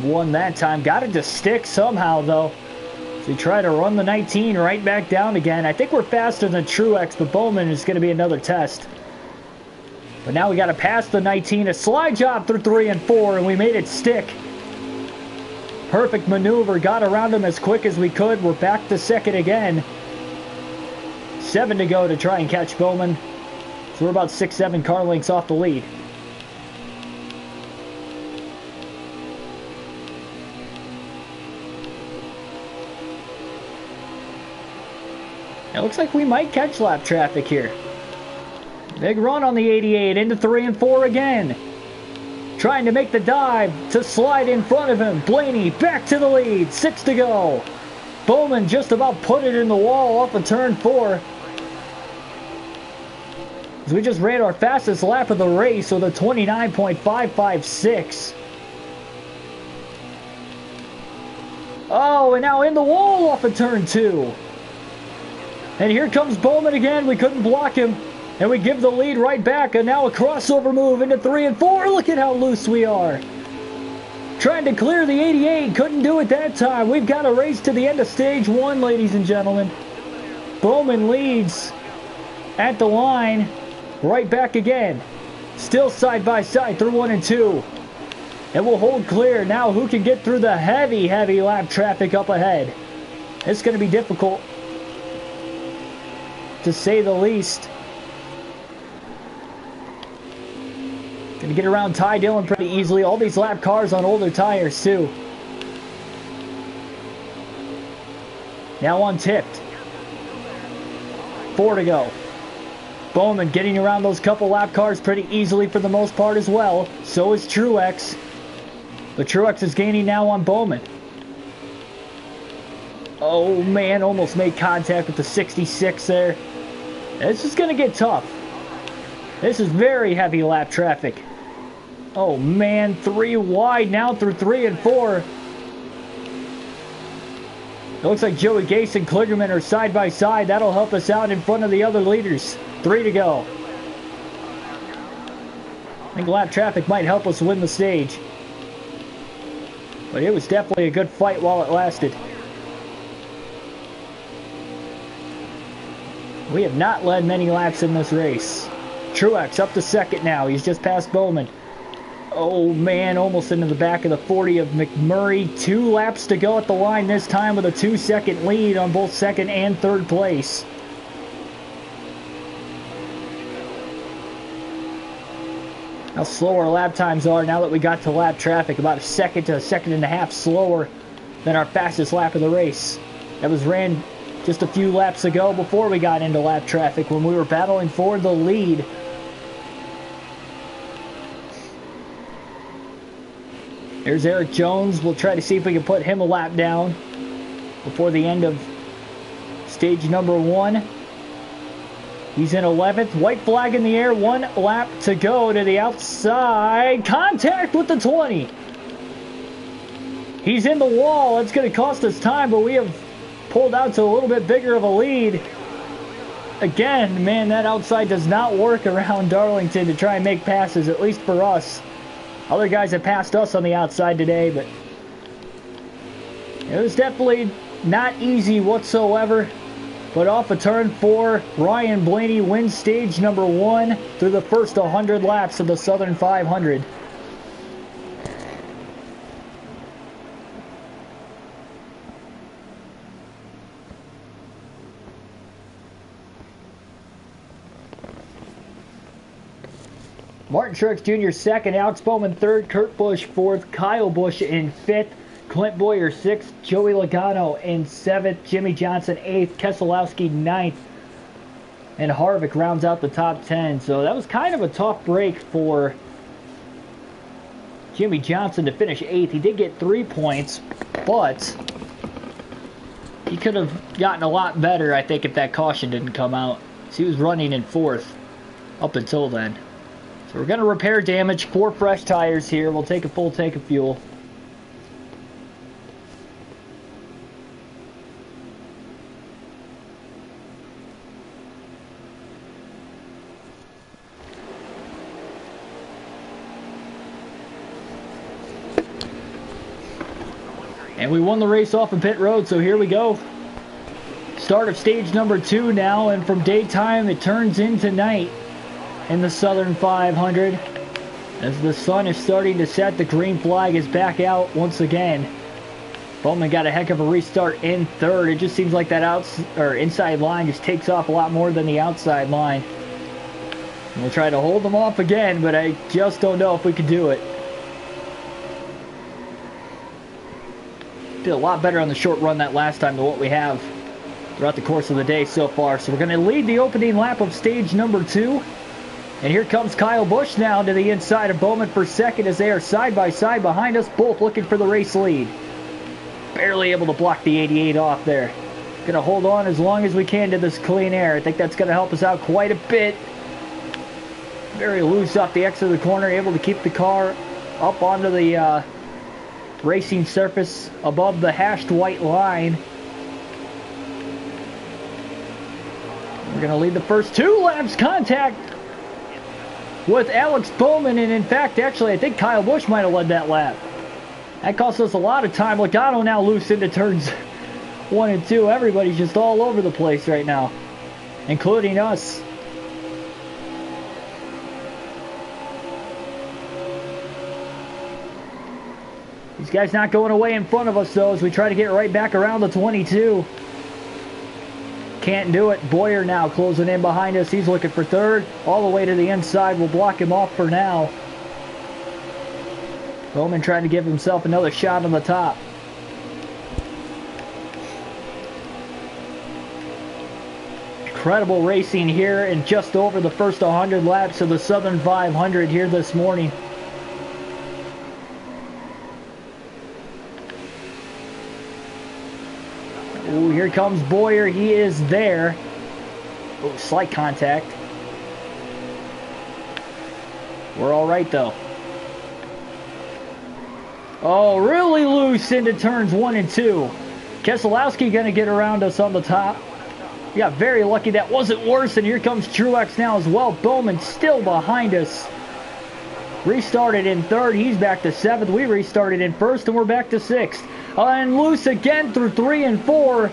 1 that time. Got it to stick somehow, though. So we try to run the 19 right back down again. I think we're faster than Truex, but Bowman is going to be another test. But now we got to pass the 19. A slide job through 3 and 4, and we made it stick. Perfect maneuver. Got around him as quick as we could. We're back to 2nd again. 7 to go to try and catch Bowman. So we're about 6-7 car lengths off the lead. It looks like we might catch lap traffic here. Big run on the 88 into 3 and 4 again. Trying to make the dive to slide in front of him. Blaney back to the lead. 6 to go. Bowman just about put it in the wall off of turn 4. As we just ran our fastest lap of the race with a 29.556. Oh, and now in the wall off of turn 2. And here comes Bowman again. We couldn't block him. And we give the lead right back. And now a crossover move into 3 and 4. Look at how loose we are. Trying to clear the 88. Couldn't do it that time. We've got a race to the end of stage 1, ladies and gentlemen. Bowman leads at the line. Right back again. Still side by side through 1 and 2. And we'll hold clear. Now who can get through the heavy lap traffic up ahead? It's going to be difficult, to say the least. Going to get around Ty Dillon pretty easily. All these lap cars on older tires too. Now untipped. 4 to go. Bowman getting around those couple lap cars pretty easily for the most part as well. So is Truex. But Truex is gaining now on Bowman. Oh man, almost made contact with the 66 there. This is going to get tough. This is very heavy lap traffic. Oh man, 3 wide now through 3 and 4. It looks like Joey Gase and Kligerman are side by side. That'll help us out in front of the other leaders. 3 to go. I think lap traffic might help us win the stage. But it was definitely a good fight while it lasted. We have not led many laps in this race. Truex up to second now. He's just past Bowman. Oh man, almost into the back of the 40 of McMurray. 2 laps to go at the line this time with a 2-second lead on both second and third place. How slow our lap times are now that we got to lap traffic. About a second to a second and a half slower than our fastest lap of the race. That was ran just a few laps ago before we got into lap traffic when we were battling for the lead. There's Eric Jones. We'll try to see if we can put him a lap down before the end of stage number 1. He's in 11th. White flag in the air. 1 lap to go to the outside. Contact with the 20. He's in the wall. It's going to cost us time, but we have pulled out to a little bit bigger of a lead. Again, man, that outside does not work around Darlington to try and make passes, at least for us. Other guys have passed us on the outside today, but it was definitely not easy whatsoever. But off of turn 4, Ryan Blaney wins stage number 1 through the first 100 laps of the Southern 500. Martin Truex Jr. second, Alex Bowman third, Kurt Busch fourth, Kyle Busch in fifth, Clint Bowyer sixth, Joey Logano in seventh, Jimmy Johnson eighth, Keselowski ninth, and Harvick rounds out the top 10. So that was kind of a tough break for Jimmy Johnson to finish eighth. He did get 3 points, but he could have gotten a lot better, I think, if that caution didn't come out. So he was running in fourth up until then. So we're going to repair damage, 4 fresh tires here. We'll take a full tank of fuel. And we won the race off of pit road, so here we go. Start of stage number 2 now, and from daytime it turns into night in the Southern 500. As the sun is starting to set, the green flag is back out once again. Bowman got a heck of a restart in third. It just seems like that inside line just takes off a lot more than the outside line. And we'll try to hold them off again, but I just don't know if we can do it. Did a lot better on the short run that last time than what we have throughout the course of the day so far. So we're going to lead the opening lap of stage number 2. And here comes Kyle Busch now to the inside of Bowman for second as they are side by side behind us, both looking for the race lead. Barely able to block the 88 off there. Going to hold on as long as we can to this clean air. I think that's going to help us out quite a bit. Very loose off the exit of the corner, able to keep the car up onto the racing surface above the hashed white line. We're going to lead the first 2 laps. Contact with Alex Bowman, and in fact, actually, I think Kyle Busch might have led that lap. That cost us a lot of time. Logano now loose into turns 1 and 2. Everybody's just all over the place right now, including us. These guys not going away in front of us, though, as we try to get right back around the 22. Can't do it. Bowyer now closing in behind us. He's looking for third. All the way to the inside. We'll block him off for now. Bowman trying to give himself another shot on the top. incredible racing here in just over the first 100 laps of the Southern 500 here this morning. Ooh, here comes Boyer. He is there. Oh, slight contact. We're all right, though. Oh, really loose into turns 1 and 2. Keselowski going to get around us on the top. We got very lucky that wasn't worse, and here comes Truex now as well. Bowman still behind us. Restarted in 3rd. He's back to 7th. We restarted in 1st, and we're back to 6th. And loose again through 3 and 4.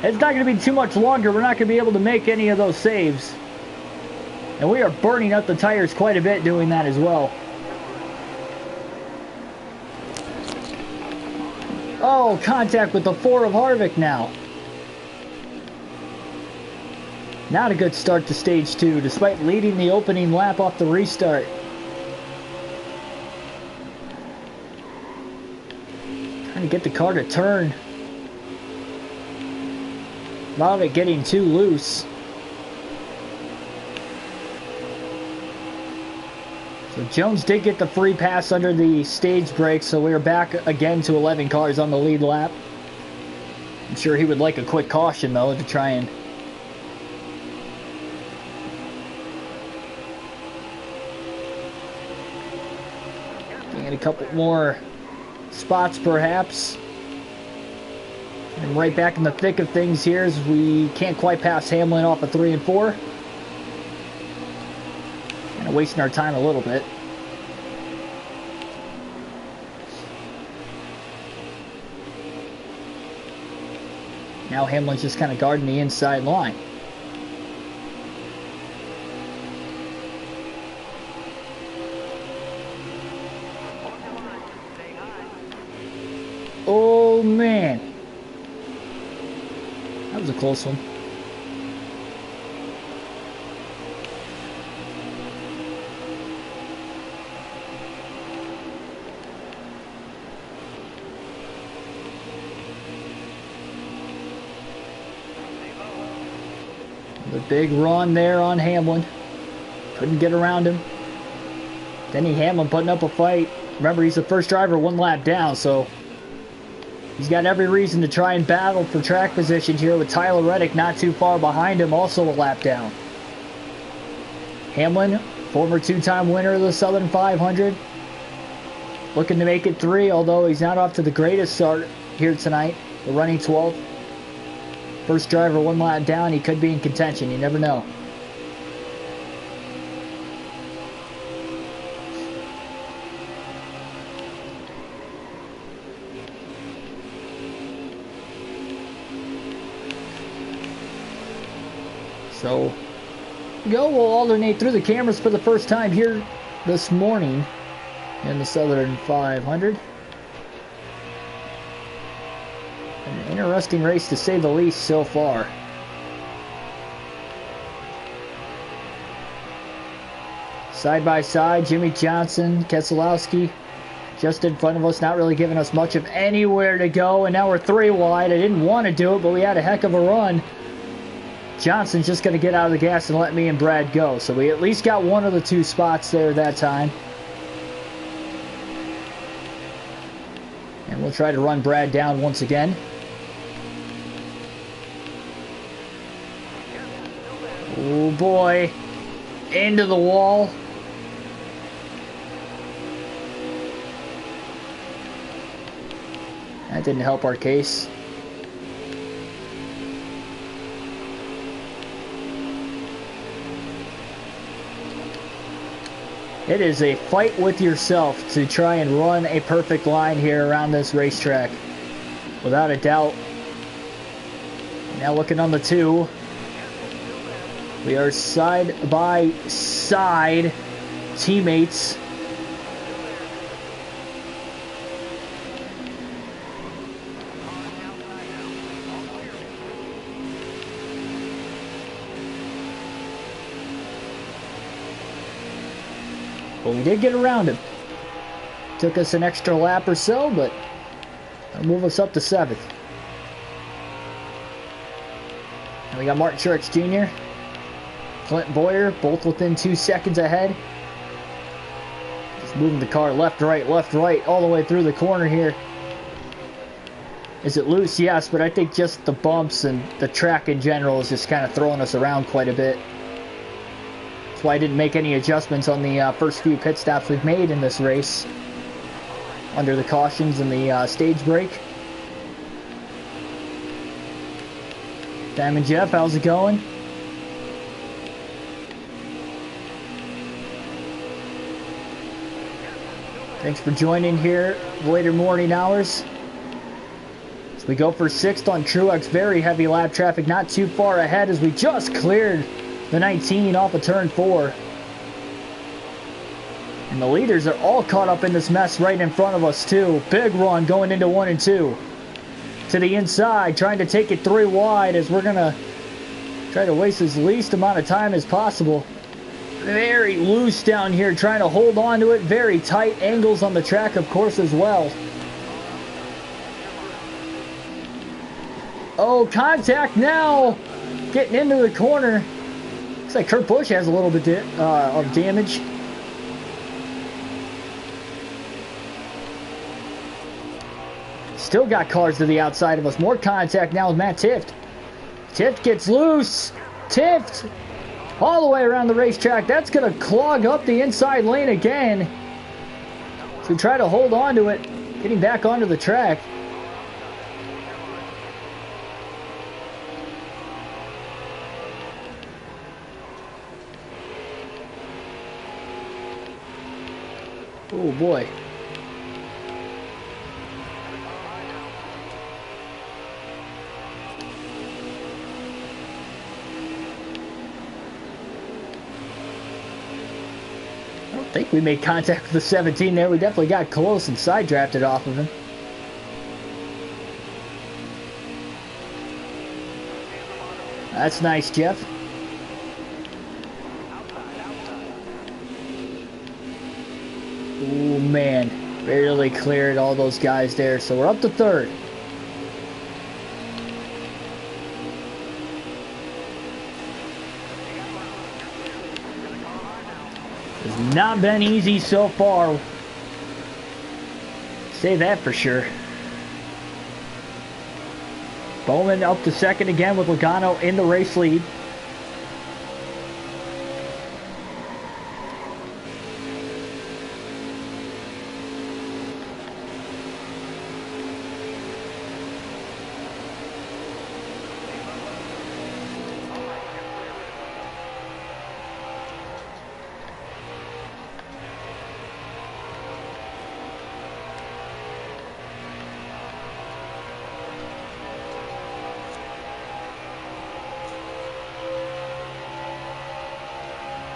It's not going to be too much longer. We're not going to be able to make any of those saves. And we are burning up the tires quite a bit doing that as well. Oh, contact with the 4 of Harvick now. Not a good start to stage 2, despite leading the opening lap off the restart. Trying to get the car to turn. A lot of it getting too loose. So Jones did get the free pass under the stage brake, so we're back again to 11 cars on the lead lap. I'm sure he would like a quick caution, though, to try and... get a couple more spots, perhaps. And right back in the thick of things here as we can't quite pass Hamlin off of 3 and 4. Kind of wasting our time a little bit. Now Hamlin's just kind of guarding the inside line. Oh man, that was a close one. The big run there on Hamlin. Couldn't get around him. Denny Hamlin putting up a fight. Remember, he's the first driver 1 lap down, so he's got every reason to try and battle for track position here with Tyler Reddick not too far behind him, also a lap down. Hamlin, former 2-time winner of the Southern 500. Looking to make it 3, although he's not off to the greatest start here tonight. We're running 12th. First driver 1 lap down, he could be in contention. You never know. So, we'll alternate through the cameras for the first time here this morning in the Southern 500. An interesting race to say the least so far. Side by side, Jimmy Johnson, Keselowski just in front of us, not really giving us much of anywhere to go, and now we're 3 wide. I didn't want to do it, but we had a heck of a run. Johnson's just going to get out of the gas and let me and Brad go. So we at least got one of the 2 spots there that time. And we'll try to run Brad down once again. Oh boy. Into the wall. That didn't help our case. It is a fight with yourself to try and run a perfect line here around this racetrack. Without a doubt. Now looking on the 2. We are side by side teammates. But we did get around him. Took us an extra lap or so, but that'll move us up to 7th. We got Martin Truex Jr., Clint Boyer, both within 2 seconds ahead. Just moving the car left, right, all the way through the corner here. Is it loose? Yes, but I think just the bumps and the track in general is just kind of throwing us around quite a bit. That's why I didn't make any adjustments on the first few pit stops we've made in this race, under the cautions and the stage brake. Diamond Jeff, how's it going? Thanks for joining here later morning hours. As we go for 6th on Truex, very heavy lap traffic, not too far ahead as we just cleared the 19 off of turn 4. And the leaders are all caught up in this mess right in front of us too. Big run going into 1 and 2. To the inside, trying to take it 3 wide as we're going to try to waste as least amount of time as possible. Very loose down here, trying to hold on to it. Very tight angles on the track, of course, as well. Oh, contact now! Getting into the corner. Looks like Kurt Busch has a little bit of damage. Still got cars to the outside of us. More contact now with Matt Tifft. Tifft gets loose. Tifft all the way around the racetrack. That's going to clog up the inside lane again. So we try to hold on to it. Getting back onto the track. Oh boy. I don't think we made contact with the 17 there. We definitely got close and side drafted off of him. That's nice, Jeff. Oh man, barely cleared all those guys there. So we're up to 3rd. It's not been easy so far. Say that for sure. Bowman up to 2nd again with Logano in the race lead.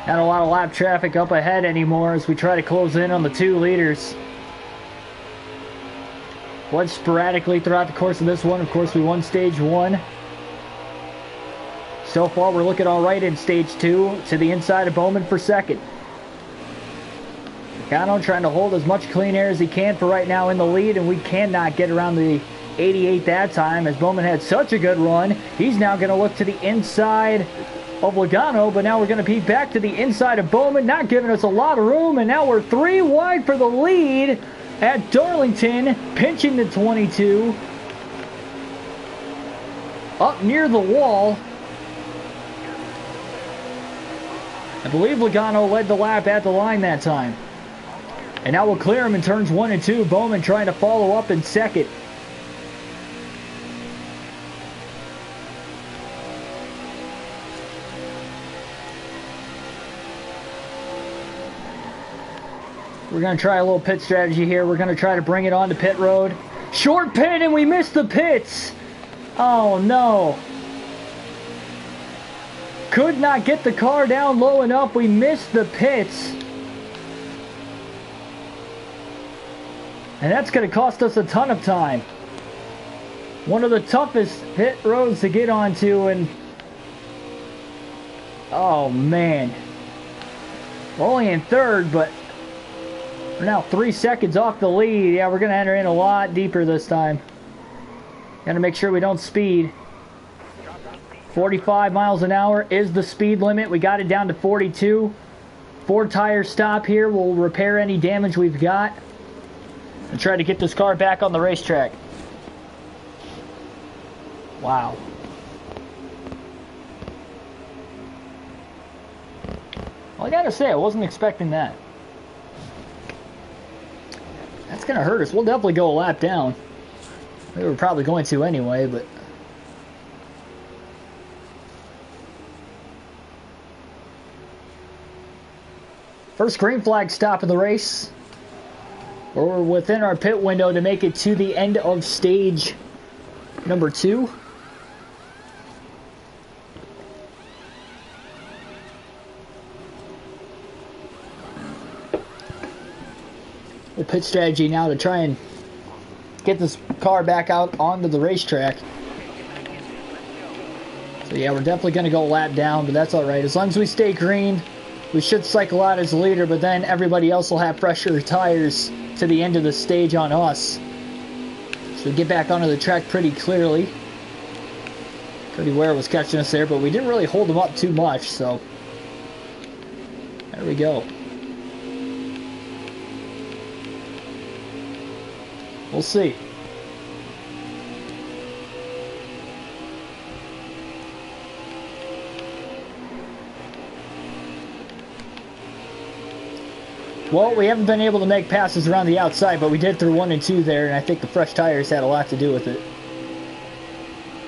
Not a lot of lap traffic up ahead anymore as we try to close in on the 2 leaders. Went sporadically throughout the course of this one. Of course, we won stage 1. So far, we're looking all right in stage 2 to the inside of Bowman for 2nd. Logano trying to hold as much clean air as he can for right now in the lead, and we cannot get around the 88 that time as Bowman had such a good run. He's now going to look to the inside of Logano, but now we're going to peek back to the inside of Bowman, not giving us a lot of room, and now we're 3 wide for the lead at Darlington, pinching the 22. Up near the wall. I believe Logano led the lap at the line that time. And now we'll clear him in turns 1 and 2. Bowman trying to follow up in 2nd. We're going to try a little pit strategy here. We're going to try to bring it on to pit road. Short pit, and we missed the pits. Oh, no. Could not get the car down low enough. We missed the pits. And that's going to cost us a ton of time. One of the toughest pit roads to get onto, and oh, man. We're only in 3rd, but we're now 3 seconds off the lead. Yeah, we're going to enter in a lot deeper this time. Got to make sure we don't speed. 45 miles an hour is the speed limit. We got it down to 42. 4-tire stop here. We'll repair any damage we've got and try to get this car back on the racetrack. Wow. Well, I gotta say, I wasn't expecting that. That's gonna hurt us. We'll definitely go a lap down. We were probably going to anyway, but... First green flag stop of the race. We're within our pit window to make it to the end of stage number 2. The pit strategy now to try and get this car back out onto the racetrack. So yeah, we're definitely going to go a lap down, but that's alright. As long as we stay green, we should cycle out as the leader, but then everybody else will have fresher tires to the end of the stage on us. So we get back onto the track pretty clearly. Cody Ware was catching us there, but we didn't really hold him up too much, so there we go. We'll see. Well, we haven't been able to make passes around the outside, but we did through 1 and 2 there, and I think the fresh tires had a lot to do with it.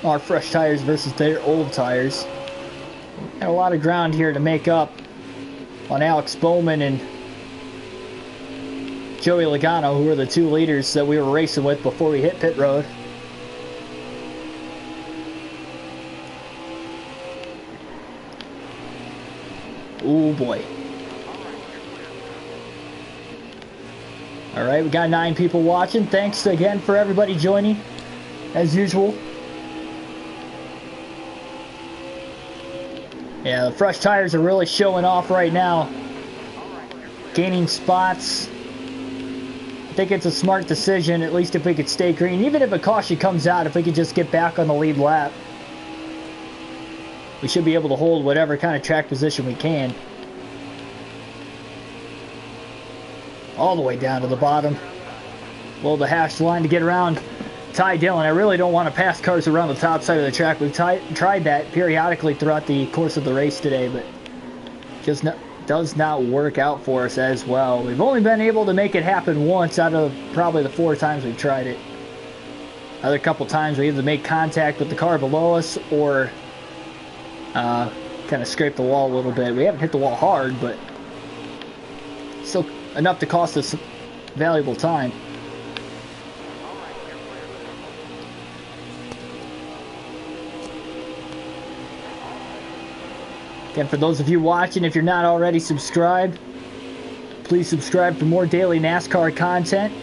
Our fresh tires versus their old tires. Got a lot of ground here to make up on Alex Bowman and Joey Logano, who were the 2 leaders that we were racing with before we hit pit road. Oh boy. Alright, we got 9 people watching. Thanks again for everybody joining, as usual. Yeah, the fresh tires are really showing off right now. Gaining spots. I think it's a smart decision, at least if we could stay green. Even if a caution comes out, if we could just get back on the lead lap, we should be able to hold whatever kind of track position we can. All the way down to the bottom. Below the hash line to get around Ty Dillon. I really don't want to pass cars around the top side of the track. We've tried that periodically throughout the course of the race today, but just does not work out for us as well. We've only been able to make it happen once out of probably the 4 times we've tried it. Other couple times we either make contact with the car below us or kind of scrape the wall a little bit. We haven't hit the wall hard, but still enough to cost us valuable time. Again, for those of you watching, if you're not already subscribed, please subscribe for more daily NASCAR content,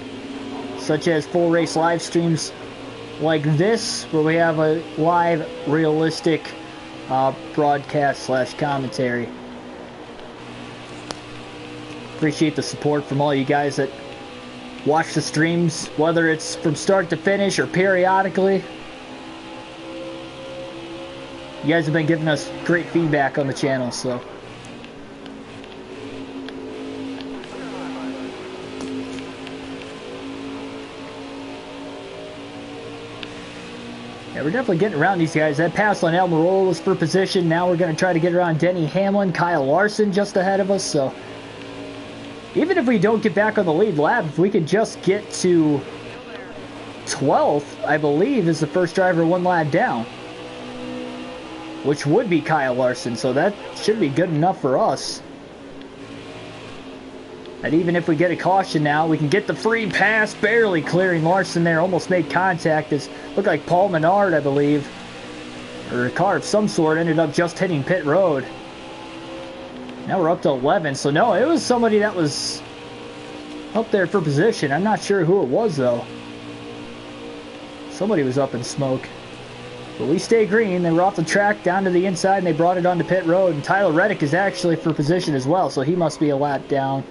such as full race live streams like this, where we have a live, realistic broadcast / commentary. Appreciate the support from all you guys that watch the streams, whether it's from start to finish or periodically. You guys have been giving us great feedback on the channel, so. Yeah, we're definitely getting around these guys. That pass on Almirola was for position. Now we're going to try to get around Denny Hamlin, Kyle Larson just ahead of us, so. Even if we don't get back on the lead lap, if we could just get to 12th, I believe, is the first driver 1 lap down. Which would be Kyle Larson, so that should be good enough for us. And even if we get a caution now, we can get the free pass, barely clearing Larson there. Almost made contact. It looked like Paul Menard, I believe, or a car of some sort, ended up just hitting pit road. Now we're up to 11, so no, it was somebody that was up there for position. I'm not sure who it was, though. Somebody was up in smoke. But we stay green. They were off the track down to the inside, and they brought it onto pit road. And Tyler Reddick is actually for position as well, so he must be a lap down.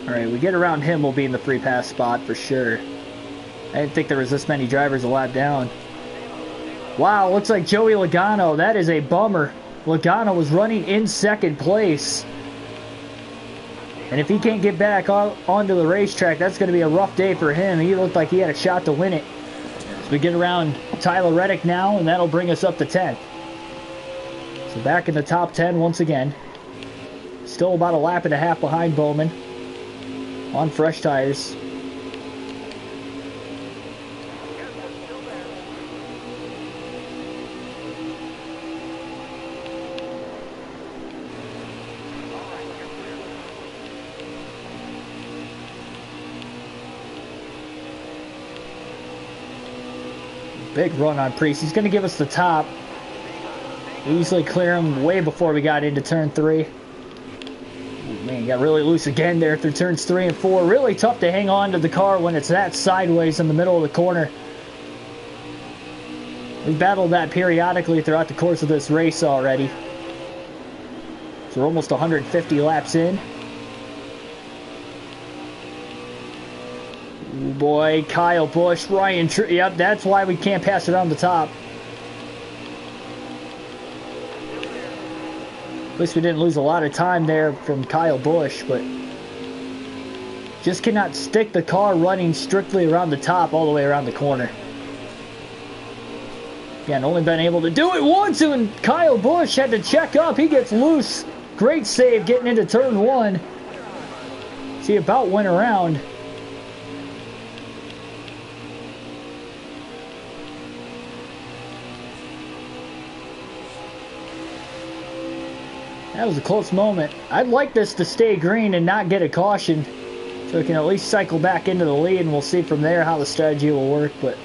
Alright, we get around him, we'll be in the free pass spot for sure. I didn't think there was this many drivers a lap down. Wow, looks like Joey Logano. That is a bummer. Logano was running in second place. And if he can't get back onto the racetrack, that's going to be a rough day for him. He looked like he had a shot to win it. So we get around Tyler Reddick now, and that'll bring us up to 10th. So back in the top 10 once again. Still about a lap and a half behind Bowman on fresh tires. Big run on Priest. He's going to give us the top. We usually clear him way before we got into turn 3. Ooh, man, got really loose again there through turns 3 and 4. Really tough to hang on to the car when it's that sideways in the middle of the corner. We've battled that periodically throughout the course of this race already. So we're almost 150 laps in. Oh boy, Kyle Busch, Ryan, yep, that's why we can't pass around the top. At least we didn't lose a lot of time there from Kyle Busch, but just cannot stick the car running strictly around the top all the way around the corner. Again, only been able to do it once, and Kyle Busch had to check up. He gets loose. Great save getting into turn 1. See, about went around. That was a close moment. I'd like this to stay green and not get a caution, so we can at least cycle back into the lead, and we'll see from there how the strategy will work. But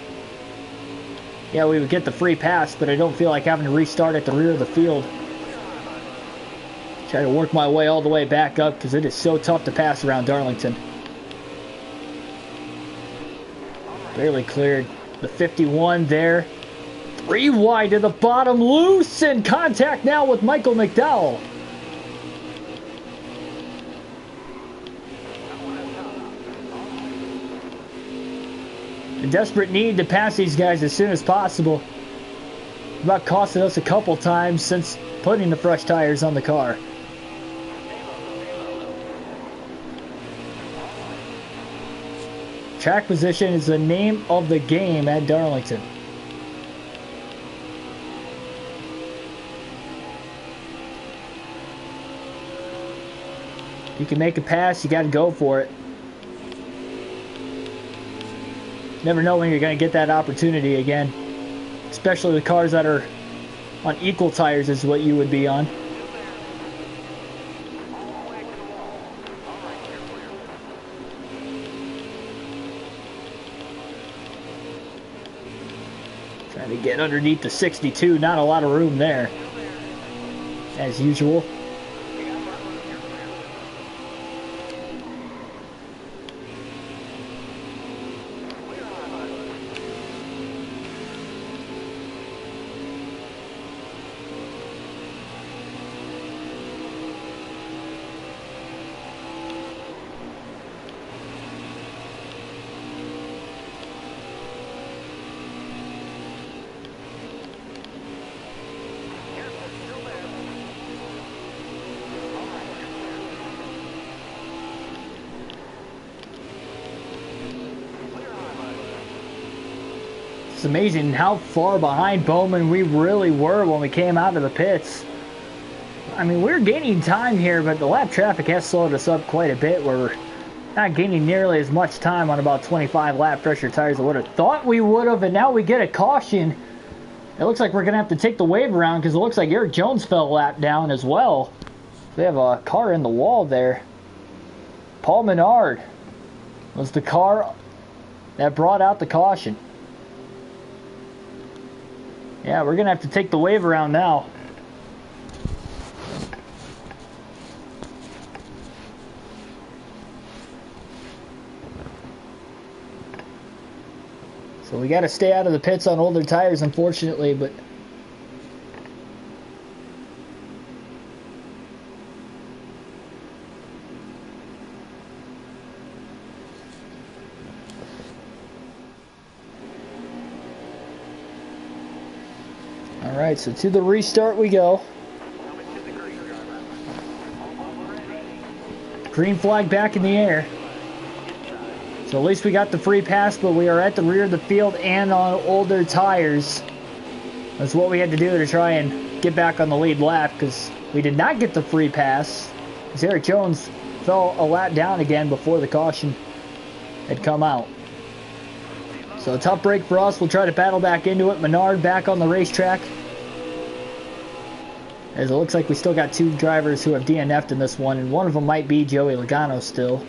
yeah, we would get the free pass, but I don't feel like having to restart at the rear of the field. Try to work my way all the way back up because it is so tough to pass around Darlington. Barely cleared the 51 there. 3 wide to the bottom, loose, and contact now with Michael McDowell. A desperate need to pass these guys as soon as possible. About costing us a couple times since putting the fresh tires on the car. Track position is the name of the game at Darlington. You can make a pass, you got to go for it. Never know when you're going to get that opportunity again. Especially the cars that are on equal tires is what you would be on. Trying to get underneath the 62, not a lot of room there, as usual. It's amazing how far behind Bowman we really were when we came out of the pits. I mean, we're gaining time here, but the lap traffic has slowed us up quite a bit, where we're not gaining nearly as much time on about 25 lap pressure tires I would have thought we would have, and now we get a caution. It looks like we're going to have to take the wave around because it looks like Eric Jones fell a lap down as well. We have a car in the wall there. Paul Menard was the car that brought out the caution. Yeah, we're going to have to take the wave around now. So we got to stay out of the pits on older tires, unfortunately, but Alright, so to the restart we go. Green flag back in the air. So at least we got the free pass, but we are at the rear of the field and on older tires. That's what we had to do to try and get back on the lead lap, because we did not get the free pass. Because Eric Jones fell a lap down again before the caution had come out. So a tough break for us. We'll try to battle back into it. Menard back on the racetrack, as it looks like we still got two drivers who have DNF'd in this one, and one of them might be Joey Logano still.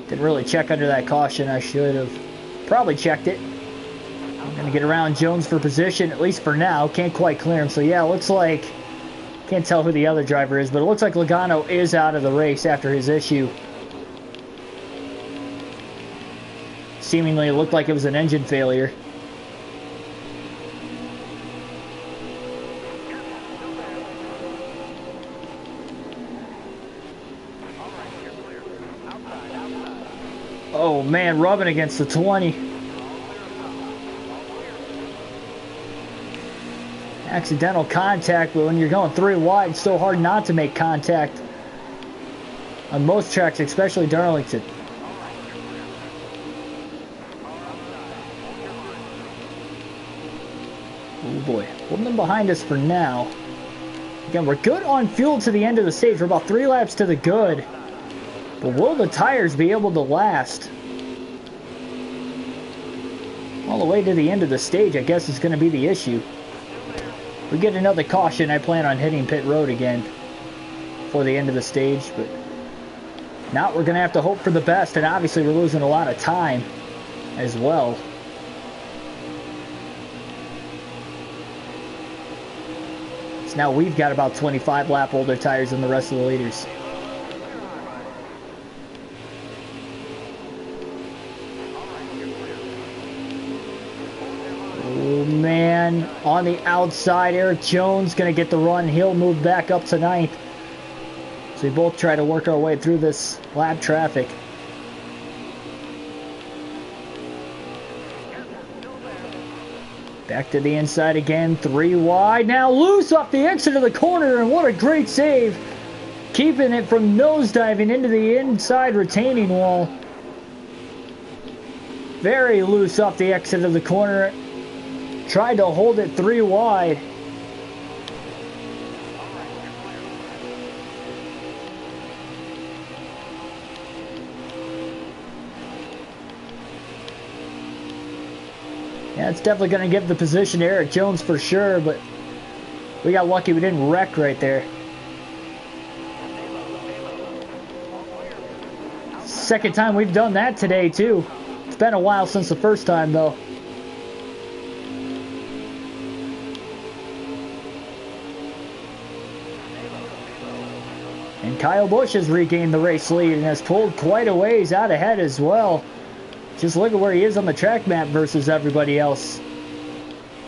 Didn't really check under that caution. I should have probably checked it. I'm going to get around Jones for position, at least for now. Can't quite clear him. So yeah, it looks like, can't tell who the other driver is, but it looks like Logano is out of the race after his issue. Seemingly it looked like it was an engine failure. Oh man, rubbing against the 20. Accidental contact, but when you're going 3 wide, it's so hard not to make contact on most tracks, especially Darlington. Oh boy, holding them behind us for now. Again, we're good on fuel to the end of the stage. We're about 3 laps to the good. But will the tires be able to last all the way to the end of the stage, I guess, is going to be the issue. If we get another caution, I plan on hitting pit road again for the end of the stage. But now we're going to have to hope for the best. And obviously we're losing a lot of time as well. So now we've got about 25 lap older tires than the rest of the leaders. Oh man, on the outside, Eric Jones going to get the run. He'll move back up to 9th. So we both try to work our way through this lap traffic. Back to the inside again, 3 wide. Now loose off the exit of the corner, and what a great save. Keeping it from nosediving into the inside retaining wall. Very loose off the exit of the corner. Tried to hold it 3 wide. Yeah, it's definitely going to give the position to Eric Jones for sure, but we got lucky we didn't wreck right there. Second time we've done that today, too. It's been a while since the first time, though. And Kyle Busch has regained the race lead and has pulled quite a ways out ahead as well. Just look at where he is on the track map versus everybody else.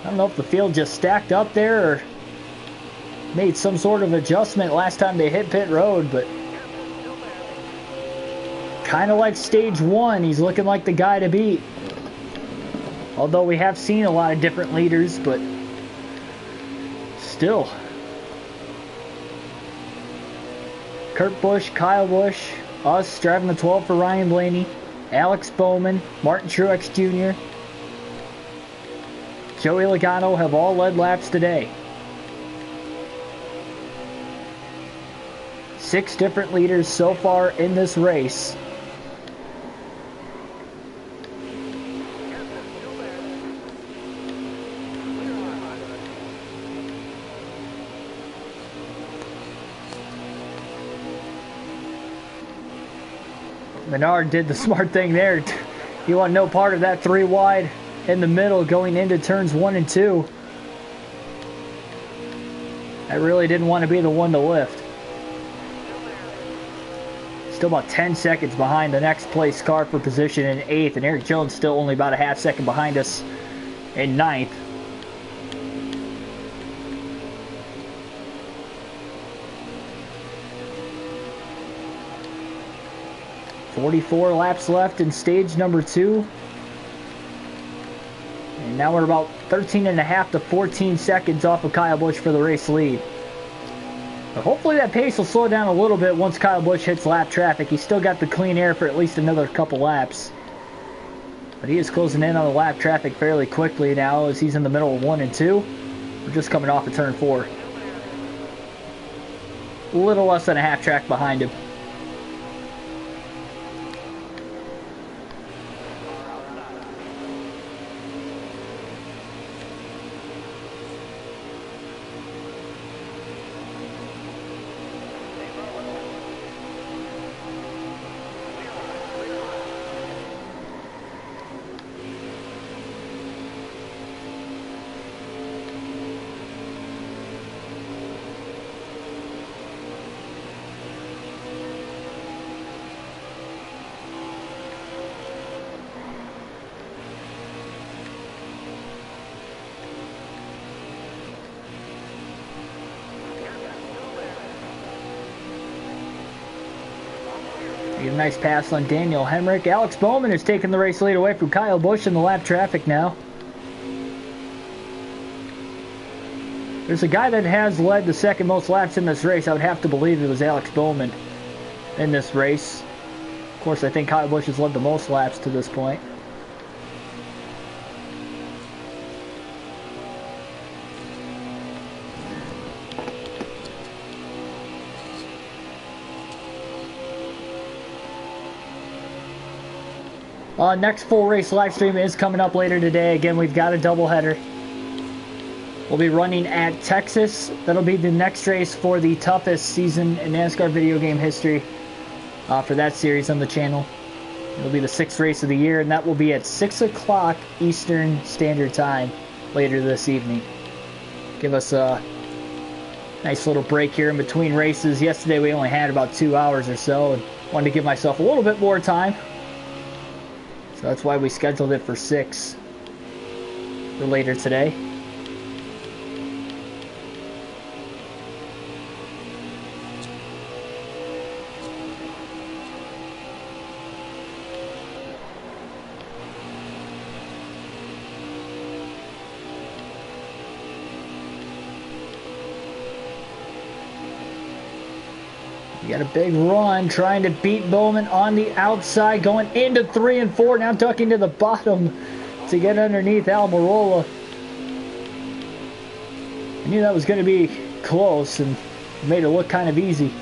I don't know if the field just stacked up there or made some sort of adjustment last time they hit pit road, but kind of like stage 1, he's looking like the guy to beat. Although we have seen a lot of different leaders, but still. Kurt Busch, Kyle Busch, us driving the 12 for Ryan Blaney, Alex Bowman, Martin Truex Jr., Joey Logano have all led laps today. 6 different leaders so far in this race. Menard did the smart thing there. He wanted no part of that 3 wide in the middle going into turns 1 and 2. I really didn't want to be the one to lift. Still about 10 seconds behind the next place car for position in 8th, and Eric Jones still only about a half second behind us in 9th. .44 laps left in stage number 2. And now we're about 13.5 to 14 seconds off of Kyle Busch for the race lead. But hopefully that pace will slow down a little bit once Kyle Busch hits lap traffic. He's still got the clean air for at least another couple laps. But he is closing in on the lap traffic fairly quickly now as he's in the middle of 1 and 2. We're just coming off of turn 4. A little less than a half track behind him. A nice pass on Daniel Hemrick. Alex Bowman is taking the race lead away from Kyle Busch in the lap traffic now. There's a guy that has led the second most laps in this race. I would have to believe it was Alex Bowman in this race. Of course, I think Kyle Busch has led the most laps to this point. Next full race live stream is coming up later today. Again, we've got a doubleheader. We'll be running at Texas. That'll be the next race for the toughest season in NASCAR video game history for that series on the channel. It'll be the 6th race of the year, and that will be at 6 o'clock Eastern Standard Time later this evening. Give us a nice little break here in between races. Yesterday we only had about 2 hours or so, and wanted to give myself a little bit more time. So that's why we scheduled it for 6 for later today. Got a big run, trying to beat Bowman on the outside, going into 3 and 4, now ducking to the bottom to get underneath Almirola. I knew that was going to be close and made it look kind of easy.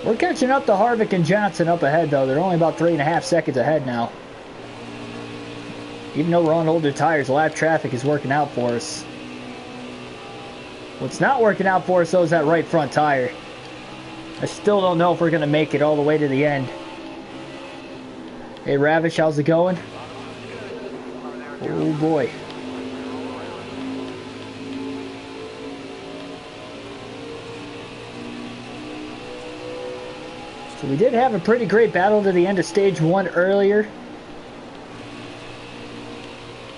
We're catching up to Harvick and Johnson up ahead, though. They're only about 3.5 seconds ahead now. Even though we're on older tires, lap traffic is working out for us. What's not working out for us, though, is that right front tire. I still don't know if we're going to make it all the way to the end. Hey, Ravish, how's it going? Oh, boy. So we did have a pretty great battle to the end of stage 1 earlier,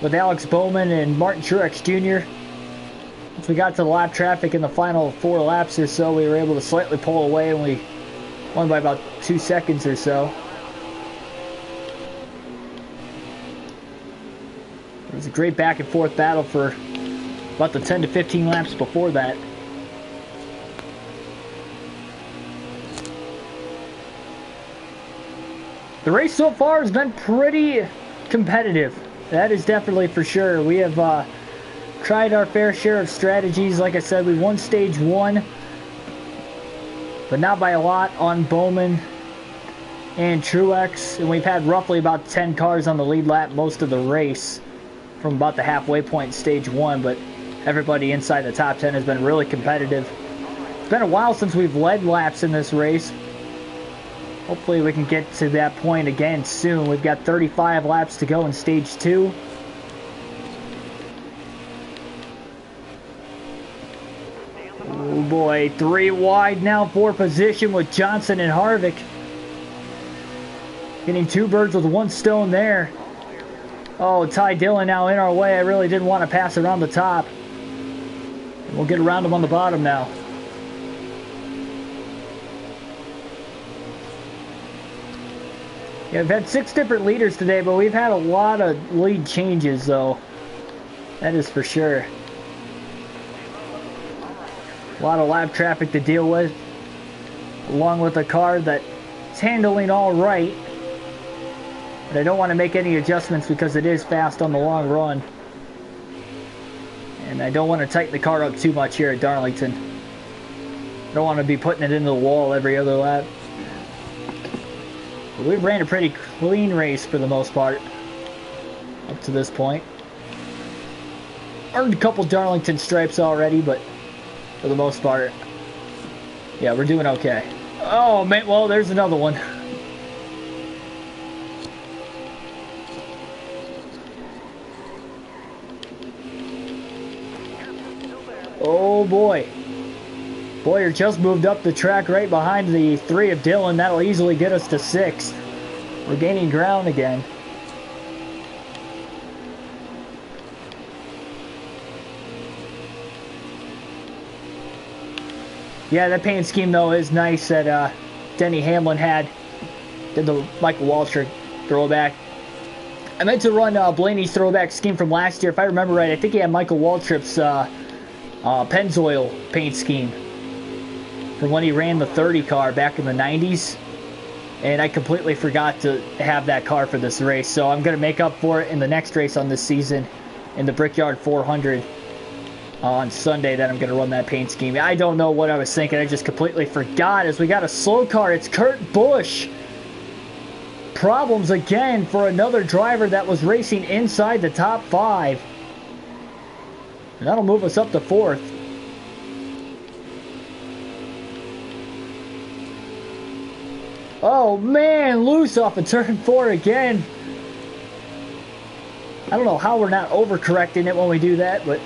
with Alex Bowman and Martin Truex Jr. Once we got to the lap traffic in the final 4 laps or so, we were able to slightly pull away, and we won by about 2 seconds or so. It was a great back and forth battle for about the 10 to 15 laps before that. The race so far has been pretty competitive. That is definitely for sure. We have tried our fair share of strategies. Like I said, we won stage 1, but not by a lot, on Bowman and Truex. And we've had roughly about 10 cars on the lead lap most of the race from about the halfway point in stage 1, but everybody inside the top 10 has been really competitive. It's been a while since we've led laps in this race. Hopefully we can get to that point again soon. We've got 35 laps to go in stage 2. Oh boy, 3 wide now for position with Johnson and Harvick. Getting 2 birds with 1 stone there. Oh, Ty Dillon now in our way. I really didn't want to pass around the top. We'll get around him on the bottom now. Yeah, we've had 6 different leaders today, but we've had a lot of lead changes, though. That is for sure. A lot of lap traffic to deal with, along with a car that's handling all right. But I don't want to make any adjustments because it is fast on the long run. And I don't want to tighten the car up too much here at Darlington. I don't want to be putting it into the wall every other lap. But we've ran a pretty clean race for the most part up to this point. Earned a couple Darlington stripes already, but for the most part, yeah, we're doing okay. Oh man, well, there's another one. Oh boy. Boyer just moved up the track right behind the 3 of Dylan. That'll easily get us to 6th. We're gaining ground again. Yeah, that paint scheme though is nice that Denny Hamlin had. Did the Michael Waltrip throwback. I meant to run Blaney's throwback scheme from last year. If I remember right, I think he had Michael Waltrip's Pennzoil paint scheme from when he ran the 30 car back in the 90s. And I completely forgot to have that car for this race. So I'm going to make up for it in the next race on this season in the Brickyard 400 on Sunday that I'm going to run that paint scheme. I don't know what I was thinking. I just completely forgot as we got a slow car. It's Kurt Busch. Problems again for another driver that was racing inside the top 5. And that'll move us up to 4th. Oh man, loose off of turn 4 again. I don't know how we're not overcorrecting it when we do that, but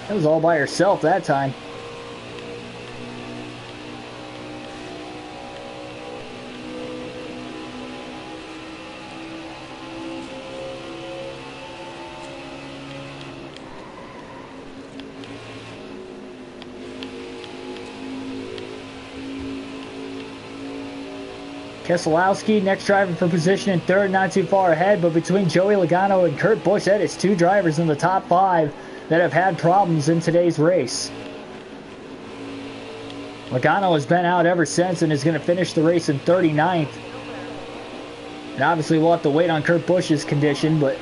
that was all by herself that time. Keselowski, next driver for position in 3rd, not too far ahead, but between Joey Logano and Kurt Busch, that is 2 drivers in the top 5 that have had problems in today's race. Logano has been out ever since and is going to finish the race in 39th. And obviously we'll have to wait on Kurt Busch's condition, but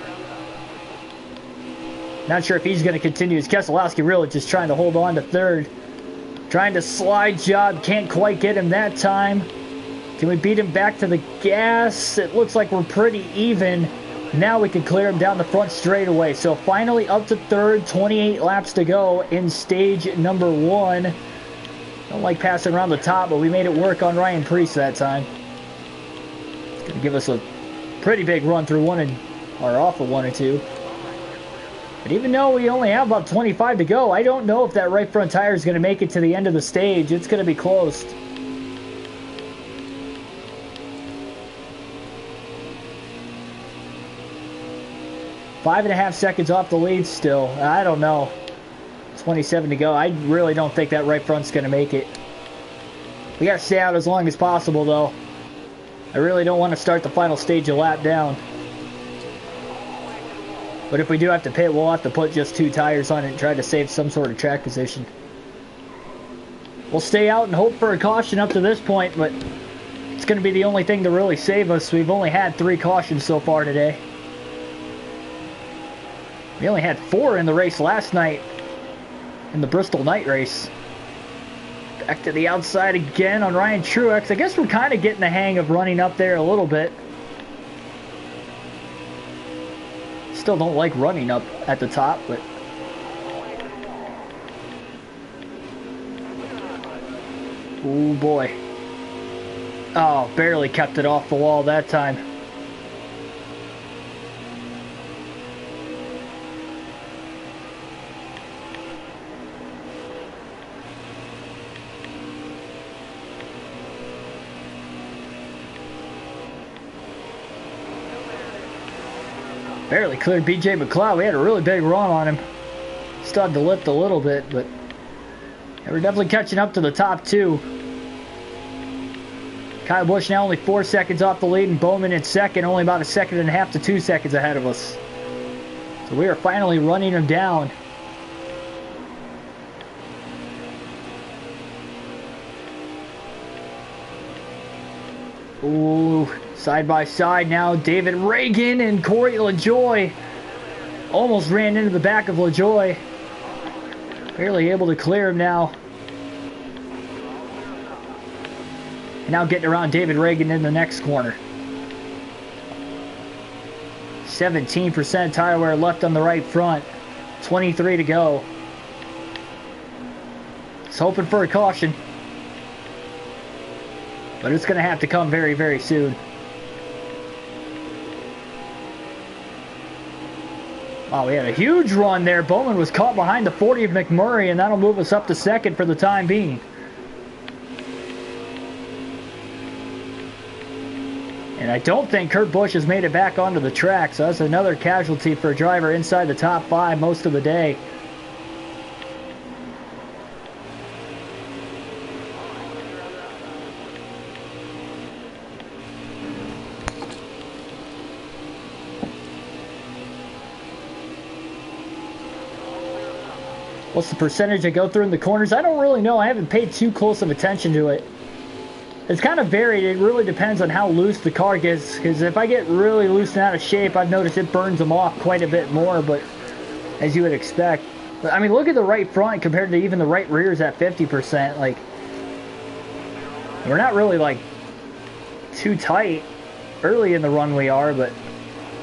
not sure if he's going to continue. As Keselowski really just trying to hold on to 3rd. Trying to slide job, can't quite get him that time. Can we beat him back to the gas? It looks like we're pretty even. Now we can clear him down the front straightaway. So finally up to 3rd, 28 laps to go in stage number 1. Don't like passing around the top, but we made it work on Ryan Preece that time. It's going to give us a pretty big run through 1 and or off of 1 and 2. But even though we only have about 25 to go, I don't know if that right front tire is going to make it to the end of the stage. It's going to be close. 5.5 seconds off the lead still. I don't know. 27 to go. I really don't think that right front's going to make it. We got to stay out as long as possible, though. I really don't want to start the final stage a lap down. But if we do have to pit, we'll have to put just 2 tires on it and try to save some sort of track position. We'll stay out and hope for a caution up to this point, but it's going to be the only thing to really save us. We've only had 3 cautions so far today. We only had 4 in the race last night in the Bristol night race. Back to the outside again on Ryan Truex. I guess we're kind of getting the hang of running up there a little bit. Still don't like running up at the top, but oh boy. Oh, barely kept it off the wall that time. Barely cleared BJ McLeod. We had a really big run on him. Started to lift a little bit, but yeah, we're definitely catching up to the top 2. Kyle Busch now only 4 seconds off the lead, and Bowman in 2nd, only about 1.5 to 2 seconds ahead of us. So we are finally running him down. Ooh, side by side now, David Reagan and Corey LaJoy. Almost ran into the back of LaJoy. Barely able to clear him now. And now getting around David Reagan in the next corner. 17% tire wear left on the right front. 23 to go. Just hoping for a caution. But it's going to have to come very, very soon. Wow, we had a huge run there. Bowman was caught behind the 40 of McMurray, and that'll move us up to second for the time being. And I don't think Kurt Busch has made it back onto the track, so that's another casualty for a driver inside the top 5 most of the day. What's the percentage I go through in the corners? I don't really know. I haven't paid too close of attention to it. It's kind of varied. It really depends on how loose the car gets. Because if I get really loose and out of shape, I've noticed it burns them off quite a bit more. But as you would expect. But, I mean, look at the right front compared to even the right rears at 50%. Like, we're not really, like, too tight early in the run we are. But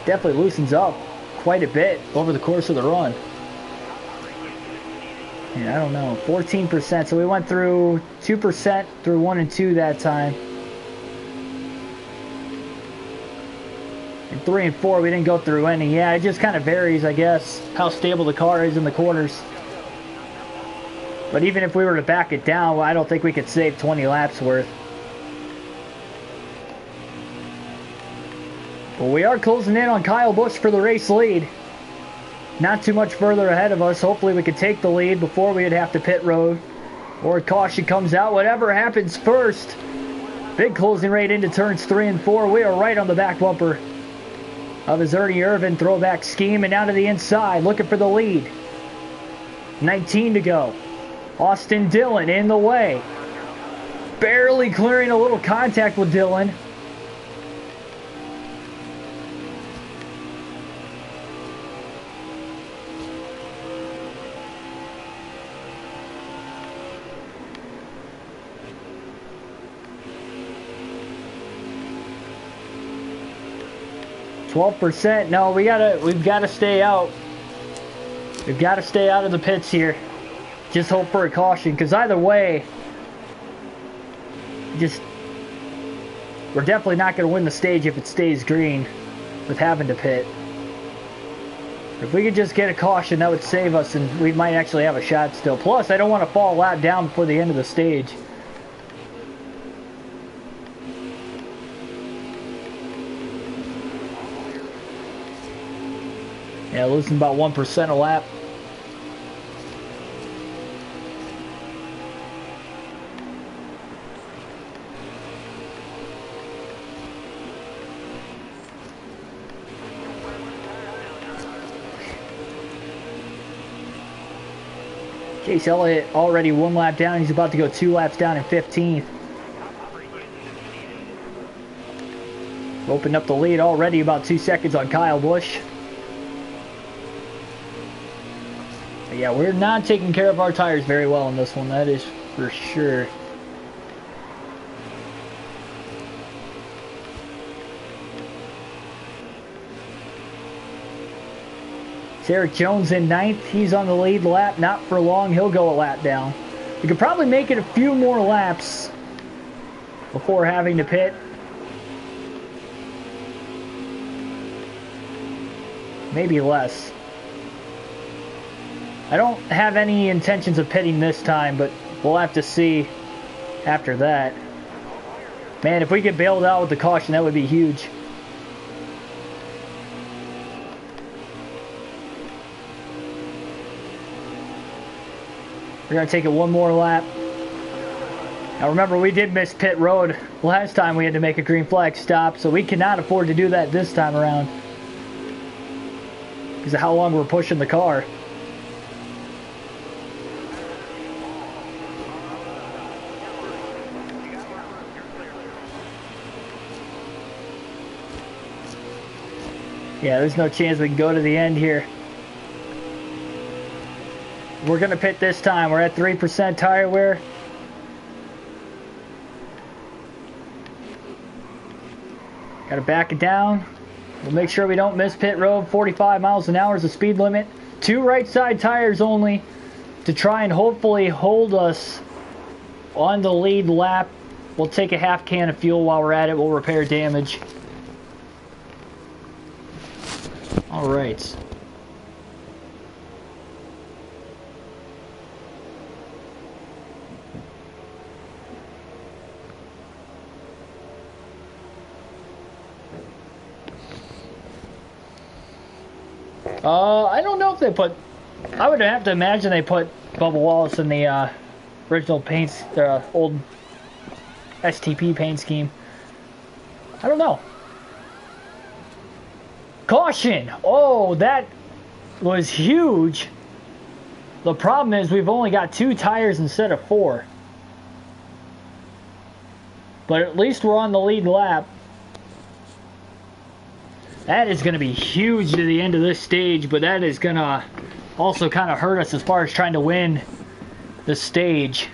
definitely loosens up quite a bit over the course of the run. Yeah, I don't know, 14%. So we went through 2% through 1 and 2 that time. And 3 and 4, we didn't go through any. Yeah, it just kind of varies, I guess, how stable the car is in the corners. But even if we were to back it down, I don't think we could save 20 laps worth. But we are closing in on Kyle Busch for the race lead. Not too much further ahead of us. Hopefully we could take the lead before we'd have to pit road. Or a caution comes out. Whatever happens first. Big closing rate into turns 3 and 4. We are right on the back bumper of his Ernie Irvan throwback scheme. And down to the inside. Looking for the lead. 19 to go. Austin Dillon in the way. Barely clearing a little contact with Dillon. %. No, we've got to stay out. We've got to stay out of the pits here. Just hope for a caution, because either way, we're definitely not going to win the stage if it stays green with having to pit. If we could just get a caution, that would save us, and we might actually have a shot still. Plus, I don't want to fall a lap down before the end of the stage. Yeah, losing about 1% a lap. Chase Elliott already 1 lap down. He's about to go 2 laps down in 15th. Opened up the lead already, about 2 seconds on Kyle Busch. Yeah, we're not taking care of our tires very well in this one, that is for sure. Eric Jones in 9th. He's on the lead lap, not for long. He'll go a lap down. We could probably make it a few more laps before having to pit. Maybe less. I don't have any intentions of pitting this time, but we'll have to see after that. Man, if we get bailed out with the caution, that would be huge. We're going to take it 1 more lap. Now remember, we did miss pit road last time we had to make a green flag stop, so we cannot afford to do that this time around. because of how long we're pushing the car. Yeah, there's no chance we can go to the end here. We're going to pit this time. We're at 3% tire wear. Got to back it down. We'll make sure we don't miss pit road. 45 miles an hour is the speed limit. 2 right side tires only to try and hopefully hold us on the lead lap. We'll take a half can of fuel while we're at it. We'll repair damage. All right. I don't know if they put... I would have to imagine they put Bubba Wallace in the original paints, the old STP paint scheme. I don't know. Caution! Oh, that was huge. The problem is we've only got 2 tires instead of 4. But at least we're on the lead lap. That is going to be huge to the end of this stage, but that is going to also kind of hurt us as far as trying to win the stage.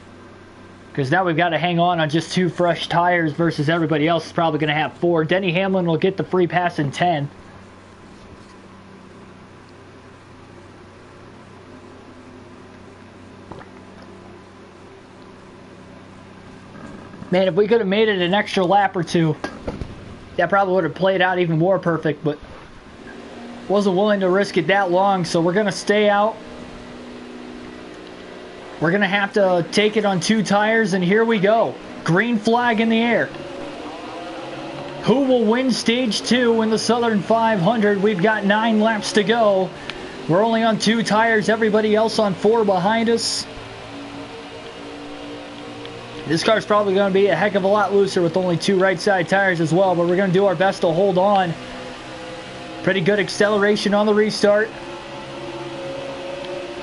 Because now we've got to hang on just 2 fresh tires versus everybody else is probably going to have 4. Denny Hamlin will get the free pass in 10. Man, if we could have made it an extra lap or 2, that probably would have played out even more perfect, but wasn't willing to risk it that long, so we're going to stay out. We're going to have to take it on 2 tires, and here we go. Green flag in the air. Who will win stage 2 in the Southern 500? We've got 9 laps to go. We're only on 2 tires, everybody else on 4 behind us. This car's probably going to be a heck of a lot looser with only 2 right side tires as well, but we're going to do our best to hold on. Pretty good acceleration on the restart.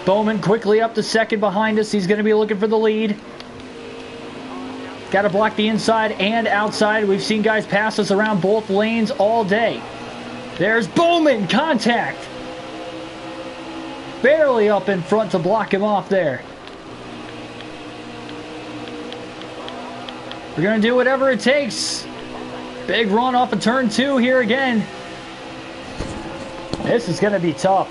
Bowman quickly up to second behind us. He's going to be looking for the lead. Got to block the inside and outside. We've seen guys pass us around both lanes all day. There's Bowman, contact. Barely up in front to block him off there. We're going to do whatever it takes. Big run off of turn 2 here again. This is going to be tough.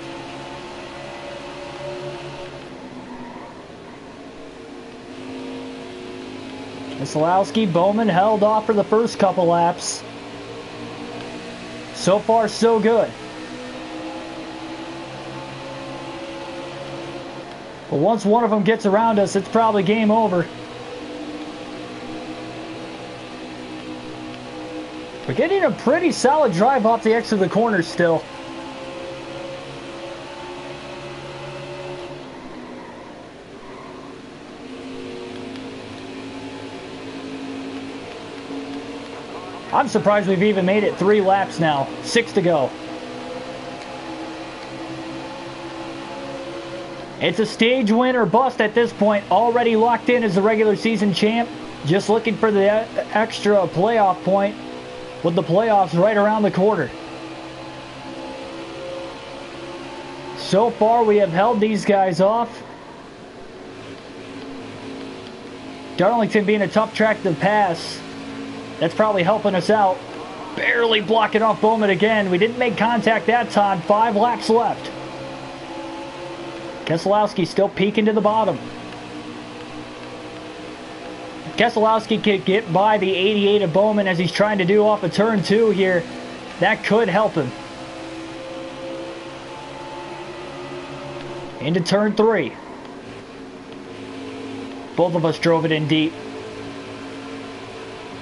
Keselowski, Bowman held off for the first couple laps. So far, so good. But once one of them gets around us, it's probably game over. We're getting a pretty solid drive off the exit of the corner still. I'm surprised we've even made it 3 laps now. 6 to go. It's a stage win or bust at this point. Already locked in as the regular season champ. Just looking for the extra playoff point with the playoffs right around the corner. So far we have held these guys off. Darlington being a tough track to pass. That's probably helping us out. Barely blocking off Bowman again. We didn't make contact that time. 5 laps left. Keselowski still peeking to the bottom. Keselowski could get by the 88 of Bowman as he's trying to do off of turn 2 here. That could help him. Into turn 3. Both of us drove it in deep.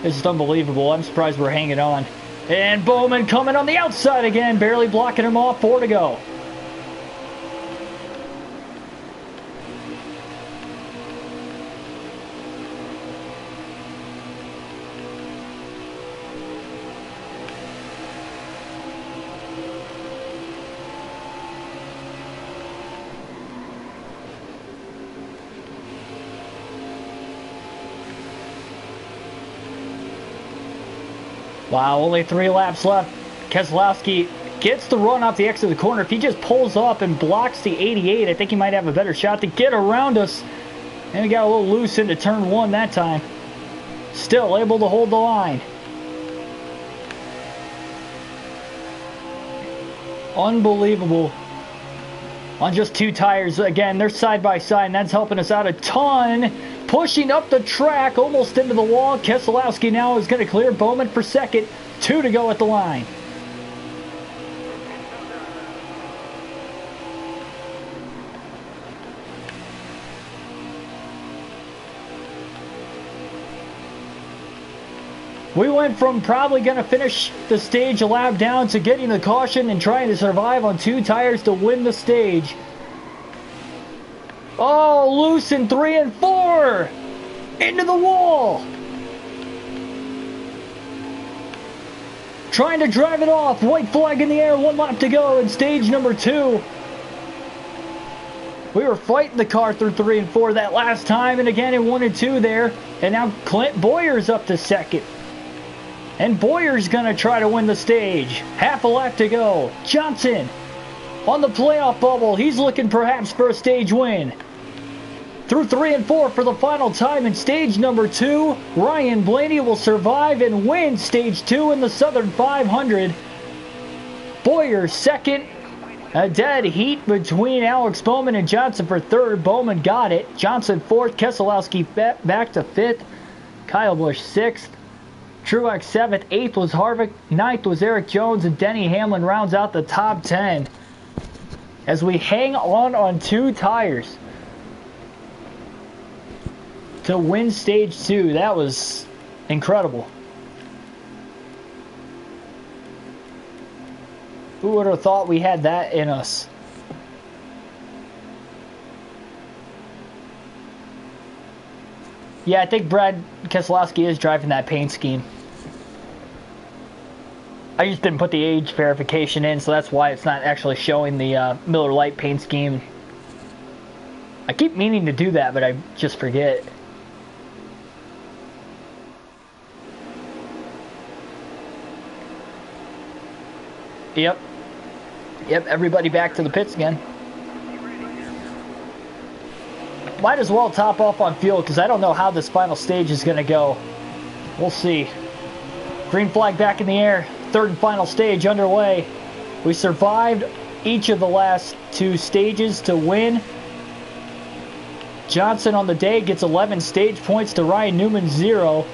This is unbelievable. I'm surprised we're hanging on. And Bowman coming on the outside again. Barely blocking him off. 4 to go. Wow, only 3 laps left. Keselowski gets the run off the exit of the corner. If he just pulls up and blocks the 88, I think he might have a better shot to get around us. And he got a little loose into turn 1 that time. Still able to hold the line. Unbelievable. On just 2 tires. Again, they're side by side, and that's helping us out a ton. Pushing up the track, almost into the wall. Keselowski now is going to clear Bowman for second. 2 to go at the line. We went from probably going to finish the stage a lap down to getting the caution and trying to survive on 2 tires to win the stage. Oh, loose in 3 and 4. Into the wall. Trying to drive it off. White flag in the air. 1 lap to go in stage number 2. We were fighting the car through 3 and 4 that last time. And again in 1 and 2 there. And now Clint Boyer's up to second. And Boyer's going to try to win the stage. Half a lap to go. Johnson on the playoff bubble. He's looking perhaps for a stage win. Through 3 and 4 for the final time in stage number 2. Ryan Blaney will survive and win stage 2 in the Southern 500. Boyer second. A dead heat between Alex Bowman and Johnson for third. Bowman got it. Johnson fourth. Keselowski back to fifth. Kyle Busch sixth. Truex 7th, 8th was Harvick, 9th was Eric Jones, and Denny Hamlin rounds out the top 10. As we hang on 2 tires to win stage 2. That was incredible. Who would have thought we had that in us? Yeah, I think Brad Keselowski is driving that paint scheme. I just didn't put the age verification in, so that's why it's not actually showing the Miller Lite paint scheme. I keep meaning to do that, but I just forget. Yep, everybody back to the pits again. Might as well top off on fuel, because I don't know how this final stage is going to go. We'll see. Green flag back in the air. Third and final stage underway. We survived each of the last 2 stages to win. Johnson on the day gets 11 stage points to Ryan Newman 0.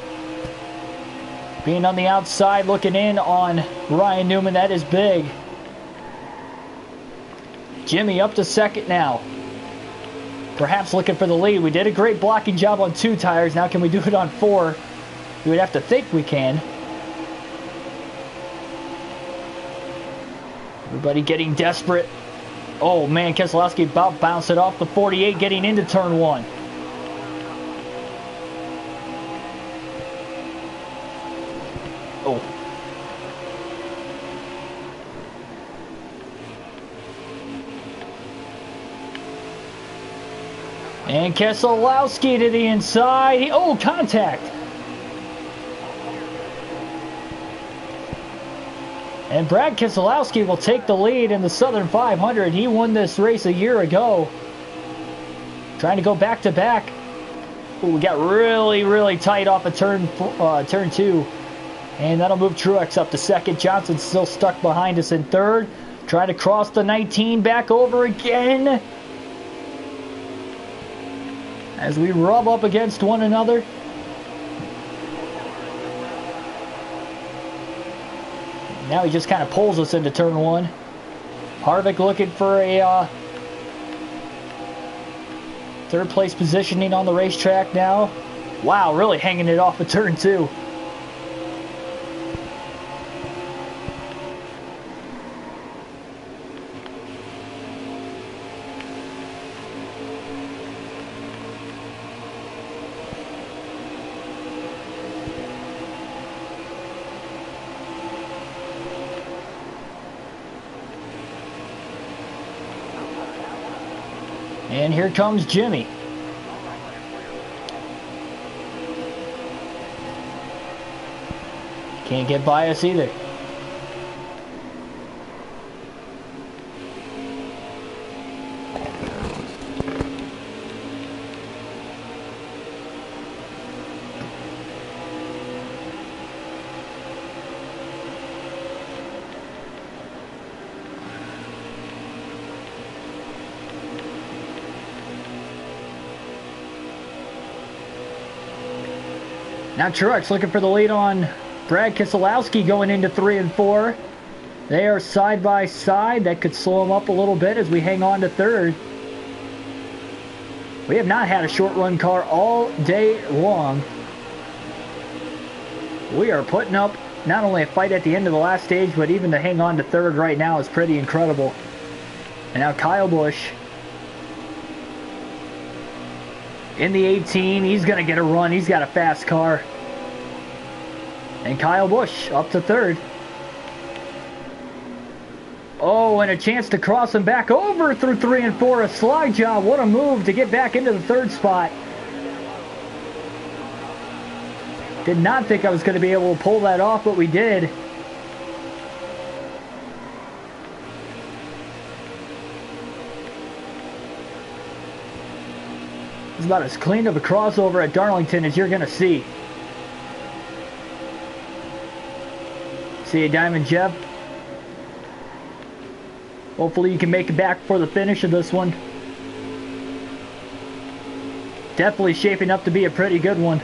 Being on the outside looking in on Ryan Newman, that is big. Jimmy up to second now. Perhaps looking for the lead. We did a great blocking job on 2 tires. Now can we do it on 4? We would have to think we can. Everybody getting desperate. Oh man, Keselowski about bounced it off the 48 getting into turn 1. Oh. And Keselowski to the inside. Oh, contact. And Brad Keselowski will take the lead in the Southern 500. He won this race a year ago. Trying to go back to back. Ooh, we got really tight off of turn 2. And that'll move Truex up to second. Johnson's still stuck behind us in third. Trying to cross the 19 back over again. As we rub up against one another. Now he just kind of pulls us into turn 1. Harvick looking for a third place positioning on the racetrack now. Wow, really hanging it off of turn 2. And here comes Jimmy. Can't get by us either. Now Truex looking for the lead on Brad Keselowski going into 3 and 4. They are side by side. That could slow them up a little bit as we hang on to 3rd. We have not had a short run car all day long. We are putting up not only a fight at the end of the last stage, but even to hang on to 3rd right now is pretty incredible. And now Kyle Busch in the 18, he's going to get a run. He's got a fast car. And Kyle Busch up to 3rd. Oh, and a chance to cross him back over through 3 and 4. A slide job. What a move to get back into the 3rd spot. Did not think I was going to be able to pull that off, but we did. It's about as clean of a crossover at Darlington as you're going to see. See you, Diamond Jeff. Hopefully you can make it back for the finish of this one. Definitely shaping up to be a pretty good one.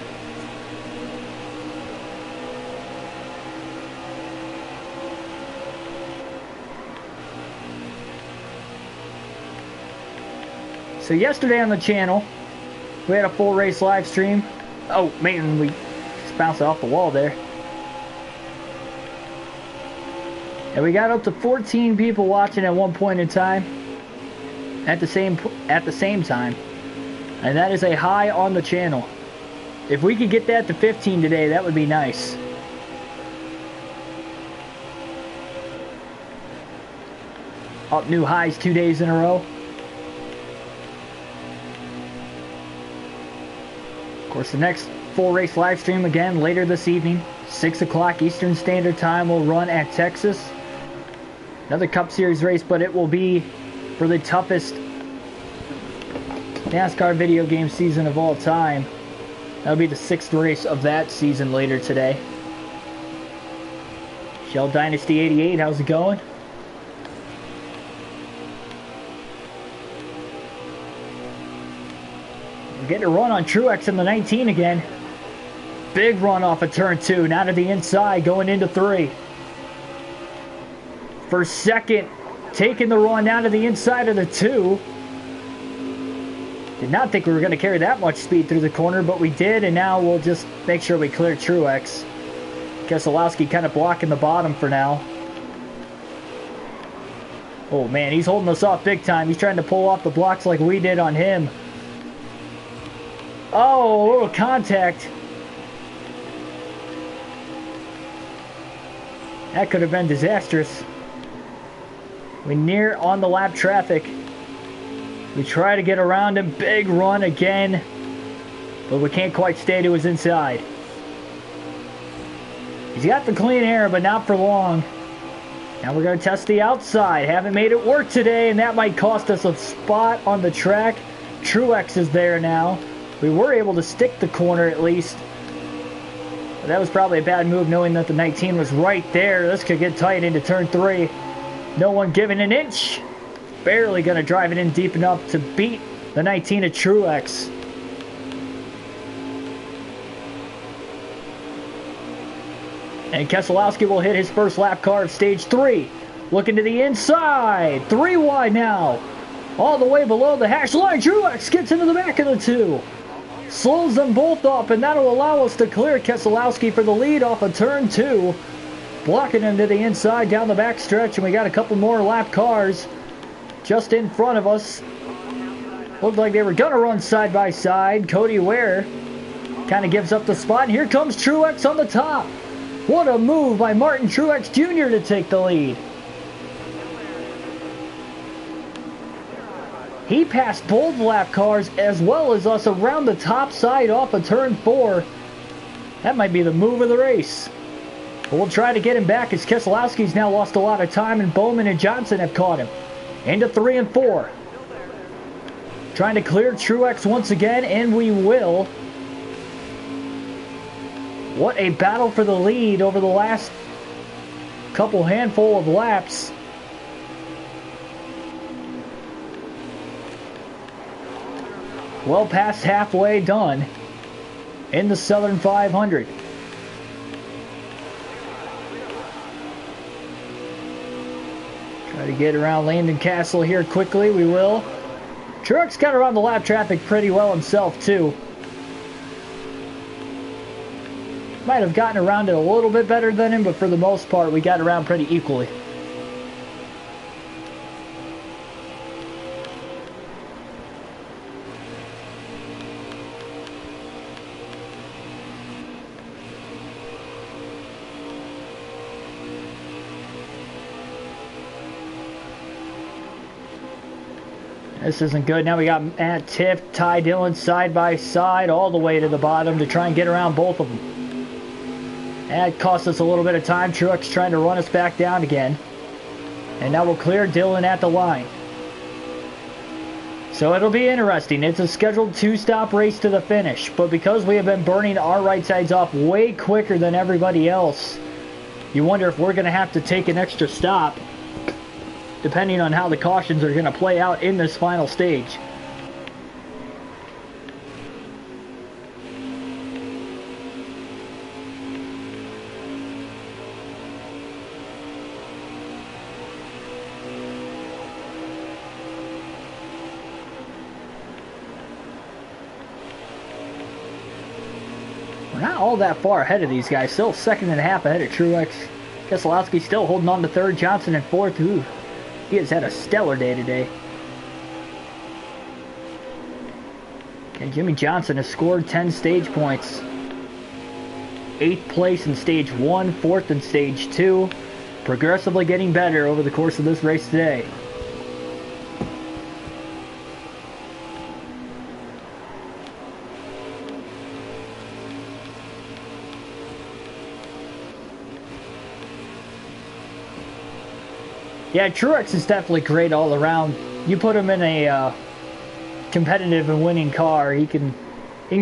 So yesterday on the channel, we had a full race live stream. Oh man, we just bounced off the wall there. And we got up to 14 people watching at one point in time. At the same time. And that is a high on the channel. If we could get that to 15 today, that would be nice. Up new highs 2 days in a row. Of course, the next full race live stream again later this evening, 6 o'clock Eastern Standard Time, will run at Texas. Another Cup Series race, but it will be for the toughest NASCAR video game season of all time. That'll be the 6th race of that season later today. Shell Dynasty 88, how's it going? We're getting a run on Truex in the 19 again. Big run off of turn 2, now to the inside, going into 3. For second, taking the run down to the inside of the 2. Did not think we were going to carry that much speed through the corner, but we did, and now we'll just make sure we clear Truex. Keselowski kind of blocking the bottom for now. Oh man, he's holding us off big time. He's trying to pull off the blocks like we did on him. Oh, a little contact. That could have been disastrous. We near on the lap traffic. We try to get around him. Big run again. But we can't quite stay to his inside. He's got the clean air, but not for long. Now we're going to test the outside. Haven't made it work today, and that might cost us a spot on the track. Truex is there now. We were able to stick the corner at least. But that was probably a bad move, knowing that the 19 was right there. This could get tight into turn 3. No one giving an inch. Barely going to drive it in deep enough to beat the 19 of Truex. And Keselowski will hit his first lap car of stage 3. Looking to the inside. 3 wide now. All the way below the hash line. Truex gets into the back of the 2. Slows them both up, and that'll allow us to clear Keselowski for the lead off of turn 2. Blocking him to the inside down the back stretch, and we got a couple more lap cars just in front of us. Looked like they were going to run side by side. Cody Ware kind of gives up the spot, and here comes Truex on the top. What a move by Martin Truex Jr. to take the lead. He passed both lap cars as well as us around the top side off of turn 4. That might be the move of the race. But we'll try to get him back as Keselowski's now lost a lot of time, and Bowman and Johnson have caught him. Into 3 and 4. Trying to clear Truex once again, and we will. What a battle for the lead over the last couple handful of laps. Well past halfway done in the Southern 500. Try to get around Landon Castle here quickly. We will. Truex got around the lap traffic pretty well himself too. Might have gotten around it a little bit better than him, but for the most part we got around pretty equally. This isn't good. Now we got Matt Tiff, Ty Dillon side by side all the way to the bottom to try and get around both of them. That cost us a little bit of time. Truex trying to run us back down again. And now we'll clear Dillon at the line. So it'll be interesting. It's a scheduled 2-stop race to the finish. But because we have been burning our right sides off way quicker than everybody else, you wonder if we're going to have to take an extra stop, depending on how the cautions are going to play out in this final stage. We're not all that far ahead of these guys. Still 2nd and a half ahead of Truex. Keselowski still holding on to 3rd. Johnson in 4th. Ooh. He has had a stellar day today. Okay, Jimmy Johnson has scored 10 stage points. 8th place in stage 1, 4th in stage 2. Progressively getting better over the course of this race today. Yeah, Truex is definitely great all around. You put him in a competitive and winning car, he can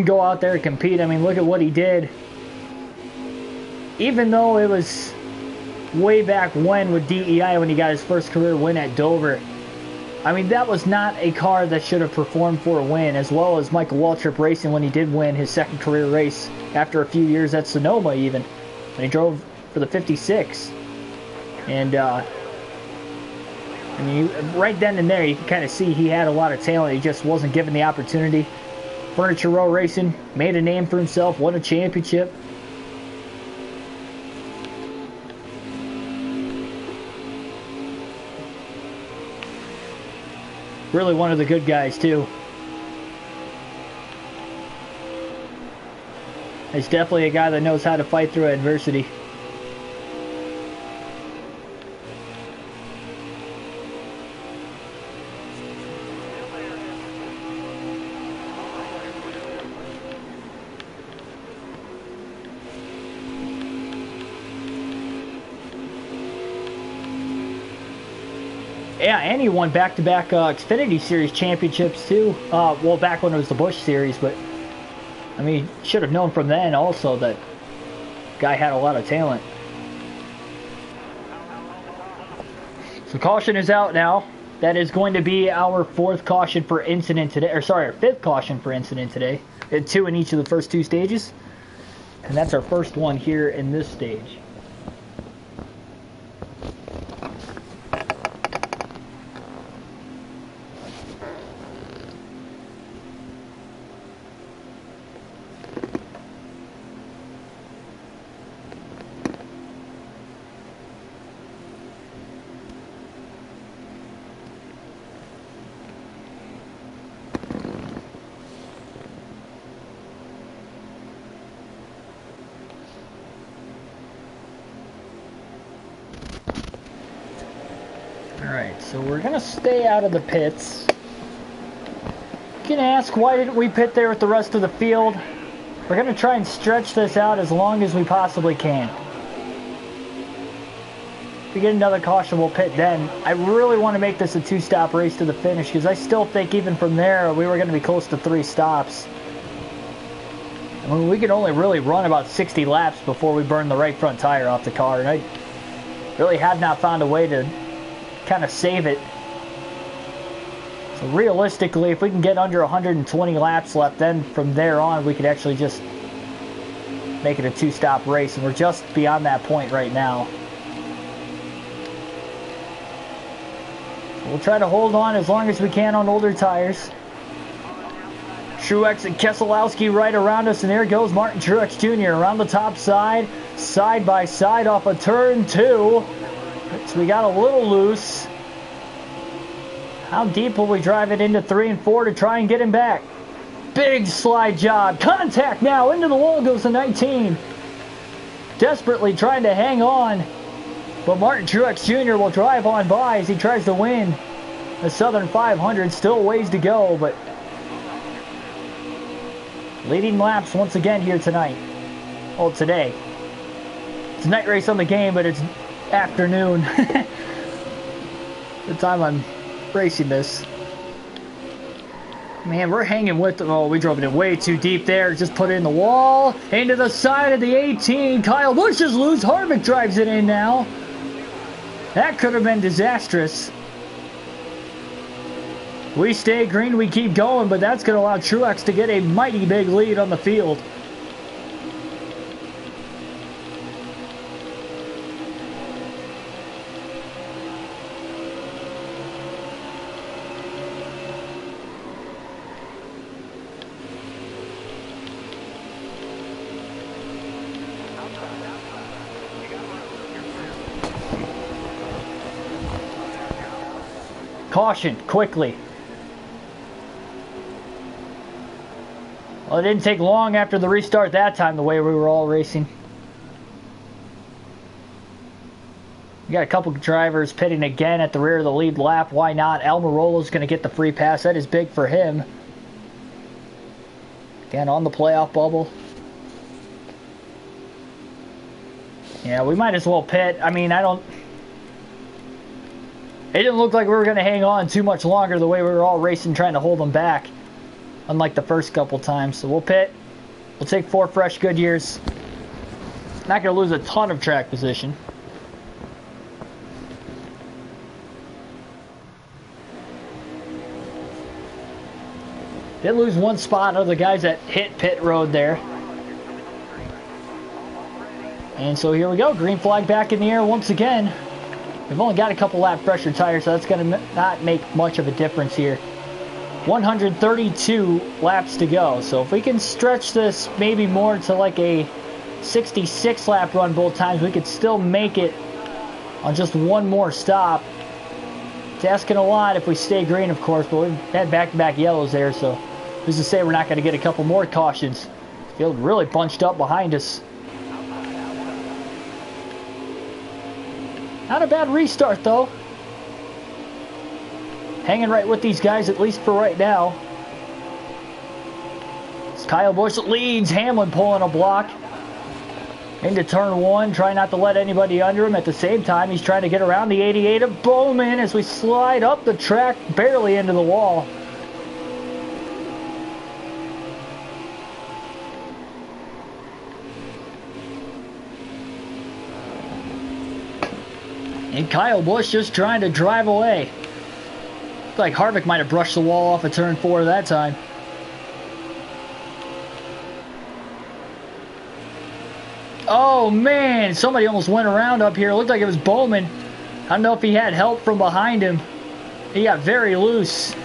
go out there and compete. I mean, look at what he did. Even though it was way back when with DEI when he got his first career win at Dover, I mean, that was not a car that should have performed for a win, as well as Michael Waltrip Racing when he did win his 2nd career race after a few years at Sonoma even, when he drove for the 56. And I mean, right then and there, you can kind of see he had a lot of talent. He just wasn't given the opportunity. Furniture Row Racing made a name for himself, won a championship. Really one of the good guys, too. He's definitely a guy that knows how to fight through adversity. Yeah, and he won back-to-back Xfinity Series championships too. Well, back when it was the Busch Series, but I mean, should have known from then also that guy had a lot of talent. So caution is out now. That is going to be our 4th caution for incident today, or sorry, our 5th caution for incident today. 2 in each of the first 2 stages, and that's our first one here in this stage. Alright, so we're going to stay out of the pits. You can ask, why didn't we pit there with the rest of the field? We're going to try and stretch this out as long as we possibly can. If we get another caution, we'll pit then. I really want to make this a 2-stop race to the finish because I still think even from there we were going to be close to 3 stops. I mean, we could only really run about 60 laps before we burn the right front tire off the car, and I really have not found a way to kind of save it. So realistically, if we can get under 120 laps left, then from there on we could actually just make it a 2-stop race, and we're just beyond that point right now. We'll try to hold on as long as we can on older tires. Truex and Keselowski right around us, and there goes Martin Truex Jr. around the top side, side by side off of turn 2. So we got a little loose. How deep will we drive it into 3 and 4 to try and get him back? Big slide job. Contact now. Into the wall goes the 19. Desperately trying to hang on. But Martin Truex Jr. will drive on by as he tries to win the Southern 500. Still ways to go, but leading laps once again here tonight. Well, today. It's a night race on the game, but it's afternoon. The time I'm racing this. Man, we're hanging with them. Oh, we drove it way too deep there. Just put it in the wall. Into the side of the 18. Kyle Busch is loose. Harvick drives it in now. That could have been disastrous. We stay green, we keep going, but that's going to allow Truex to get a mighty big lead on the field. Caution, quickly. Well, it didn't take long after the restart that time, the way we were all racing. We got a couple drivers pitting again at the rear of the lead lap. Why not? Almirola's going to get the free pass. That is big for him. Again, on the playoff bubble. Yeah, we might as well pit. I mean, it didn't look like we were going to hang on too much longer the way we were all racing trying to hold them back. Unlike the first couple times. So we'll pit. We'll take 4 fresh Goodyears. Not going to lose a ton of track position. Did lose 1 spot of the guys that hit pit road there. And so here we go. Green flag back in the air once again. We've only got a couple lap pressure tires, so that's going to not make much of a difference here. 132 laps to go. So if we can stretch this maybe more to like a 66 lap run both times, we could still make it on just 1 more stop. It's asking a lot if we stay green, of course, but we've had back-to-back yellows there, so who's to say we're not going to get a couple more cautions. Field really bunched up behind us. Not a bad restart, though. Hanging right with these guys, at least for right now. As Kyle Busch leads, Hamlin pulling a block. Into turn 1, trying not to let anybody under him. At the same time, he's trying to get around the 88 of Bowman as we slide up the track, barely into the wall. And Kyle Busch just trying to drive away. Looks like Harvick might have brushed the wall off of turn 4 that time. Oh man, somebody almost went around up here. It looked like it was Bowman. I don't know if he had help from behind him. He got very loose.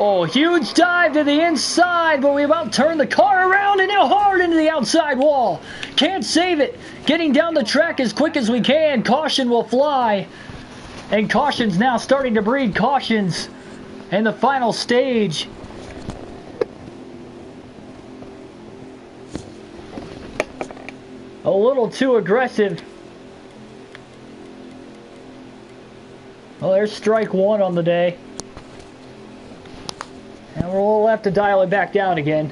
Oh, huge dive to the inside, but we about turned the car around and now hard into the outside wall. Can't save it. Getting down the track as quick as we can. Caution will fly. And caution's now starting to breed cautions in the final stage. A little too aggressive. Well, there's strike 1 on the day. And we'll have to dial it back down again.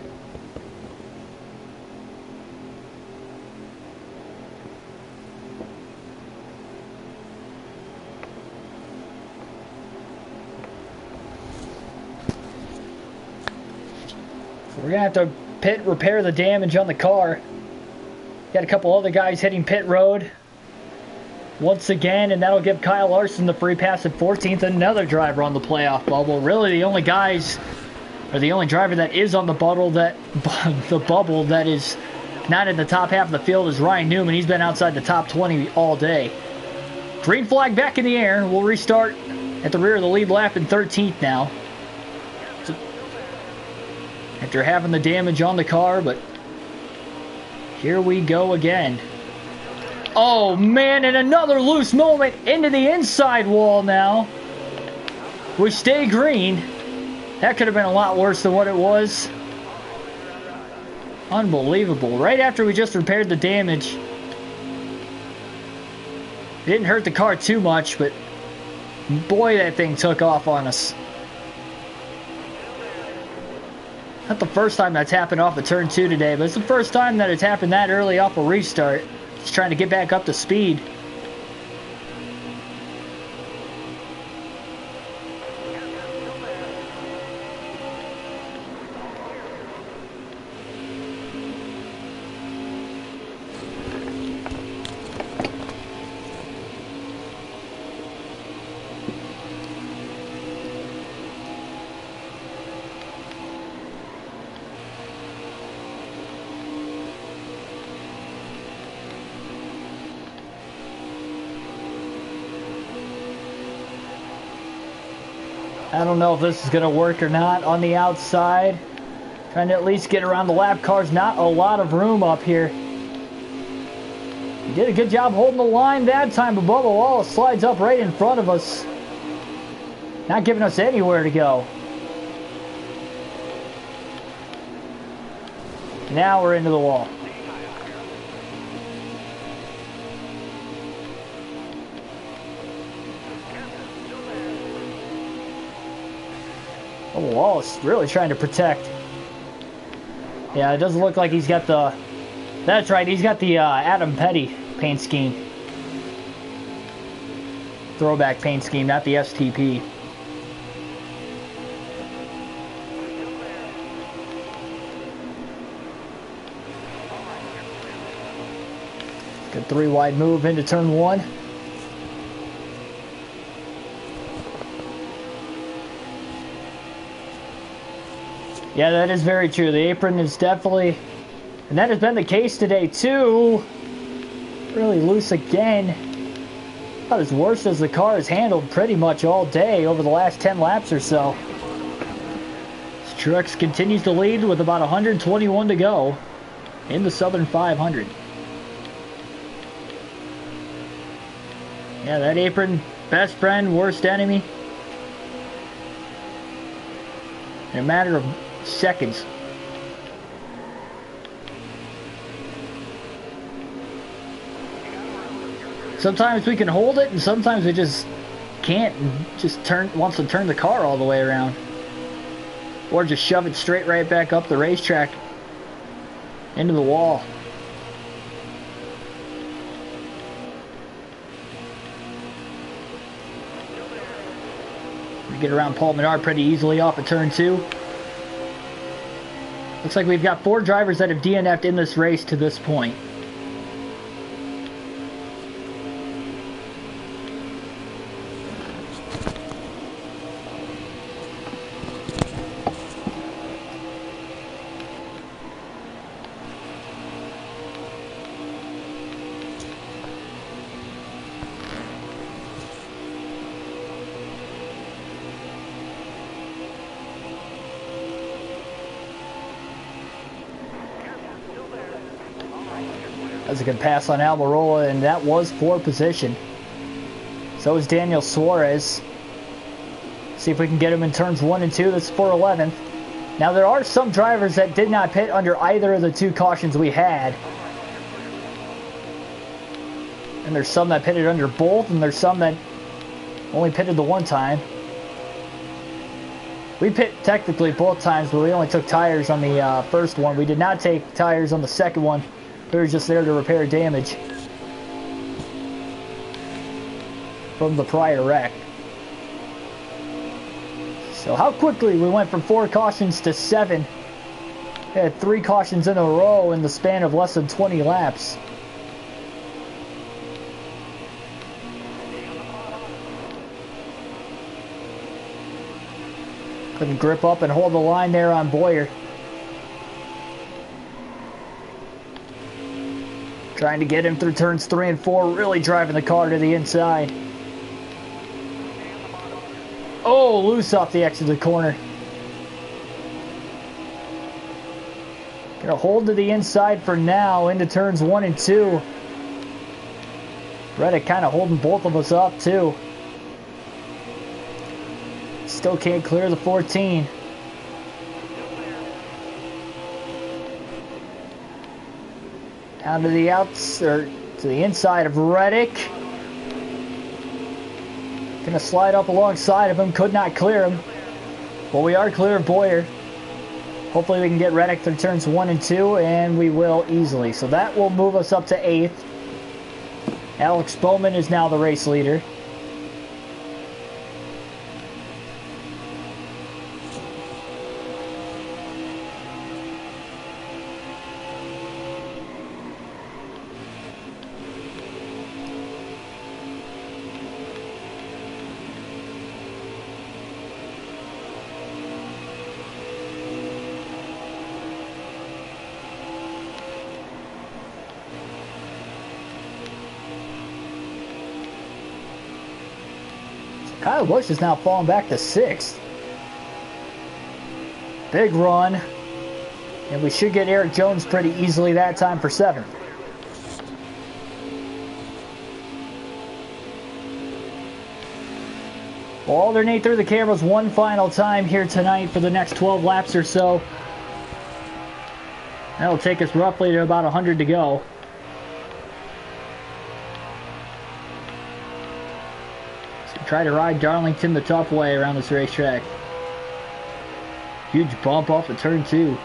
We're gonna have to pit repair the damage on the car. Got a couple other guys hitting pit road once again, and that'll give Kyle Larson the free pass at 14th. Another driver on the playoff bubble. Really, the only guys, or the only driver that is on the bubble that is not in the top half of the field is Ryan Newman. He's been outside the top 20 all day. Green flag back in the air. We'll restart at the rear of the lead lap in 13th now. So, after having the damage on the car, but here we go again. Oh man, and another loose moment into the inside wall now. We stay green. That could have been a lot worse than what it was. Unbelievable. Right after we just repaired the damage. It didn't hurt the car too much, but boy, that thing took off on us. Not the first time that's happened off of turn 2 today, but it's the first time that it's happened that early off a restart. Just trying to get back up to speed. I don't know if this is going to work or not on the outside. Trying to at least get around the lap cars. Not a lot of room up here. He did a good job holding the line that time, but Bubba Wallace slides up right in front of us. Not giving us anywhere to go. Now we're into the wall. Oh, Wallace really trying to protect. Yeah, it doesn't look like he's got the... That's right, he's got the Adam Petty paint scheme. Throwback paint scheme, not the STP. Good 3-wide move into turn 1. Yeah, that is very true. The apron is definitely, and that has been the case today too. Really loose again. About as worse as the car has handled pretty much all day over the last 10 laps or so. Truex continues to lead with about 121 to go in the Southern 500. Yeah, that apron, best friend, worst enemy. In a matter of seconds. Sometimes we can hold it, and sometimes we just can't, and just wants to turn the car all the way around. Or just shove it straight right back up the racetrack into the wall. We get around Paul Menard pretty easily off of turn 2. Looks like we've got 4 drivers that have DNF'd in this race to this point. That was a good pass on Almirola, and that was for position. So is Daniel Suarez. See if we can get him in turns 1 and 2. That's for 11th. Now there are some drivers that did not pit under either of the 2 cautions we had. And there's some that pitted under both, and there's some that only pitted the one time. We pit technically both times, but we only took tires on the first one. We did not take tires on the second one. We were just there to repair damage from the prior wreck. So how quickly we went from 4 cautions to 7 Had 3 cautions in a row in the span of less than 20 laps. Couldn't grip up and hold the line there on Boyer. Trying to get him through turns 3 and 4, really driving the car to the inside. Oh, loose off the exit of the corner. Gonna hold to the inside for now into turns 1 and 2. Reddick kind of holding both of us up too. Still can't clear the 14. Down to the outs, or to the inside of Reddick. Gonna slide up alongside of him, could not clear him. Well, we are clear of Boyer. Hopefully we can get Reddick through turns 1 and 2, and we will easily. So that will move us up to 8th. Alex Bowman is now the race leader. Kyle Busch is now falling back to 6th. Big run. And we should get Eric Jones pretty easily that time for 7th. We'll alternate through the cameras one final time here tonight for the next 12 laps or so. That'll take us roughly to about 100 to go. Try to ride Darlington the tough way around this racetrack. Huge bump off of turn 2.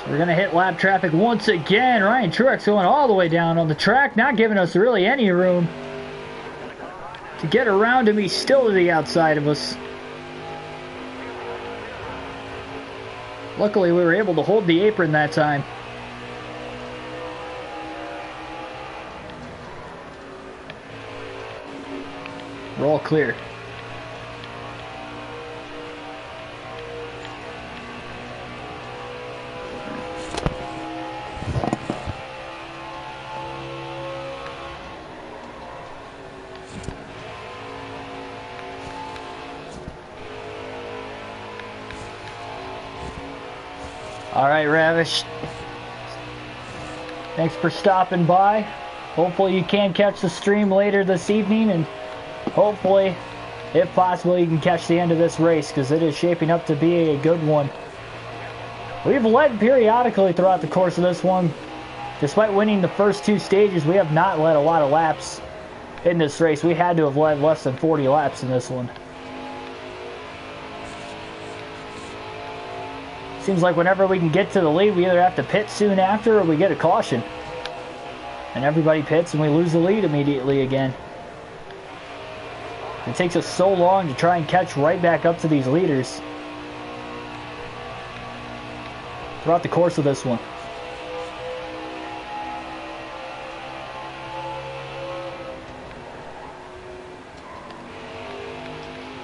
We're going to hit lap traffic once again. Ryan Truex going all the way down on the track, not giving us really any room to get around him. He's still to the outside of us. Luckily, we were able to hold the apron that time. We're all clear. Alright, Ravish. Thanks for stopping by. Hopefully you can catch the stream later this evening, and hopefully, if possible, you can catch the end of this race, because it is shaping up to be a good one. We've led periodically throughout the course of this one. Despite winning the first 2 stages, we have not led a lot of laps in this race. We had to have led less than 40 laps in this one. Seems like whenever we can get to the lead, we either have to pit soon after or we get a caution. And everybody pits and we lose the lead immediately again. It takes us so long to try and catch right back up to these leaders throughout the course of this one.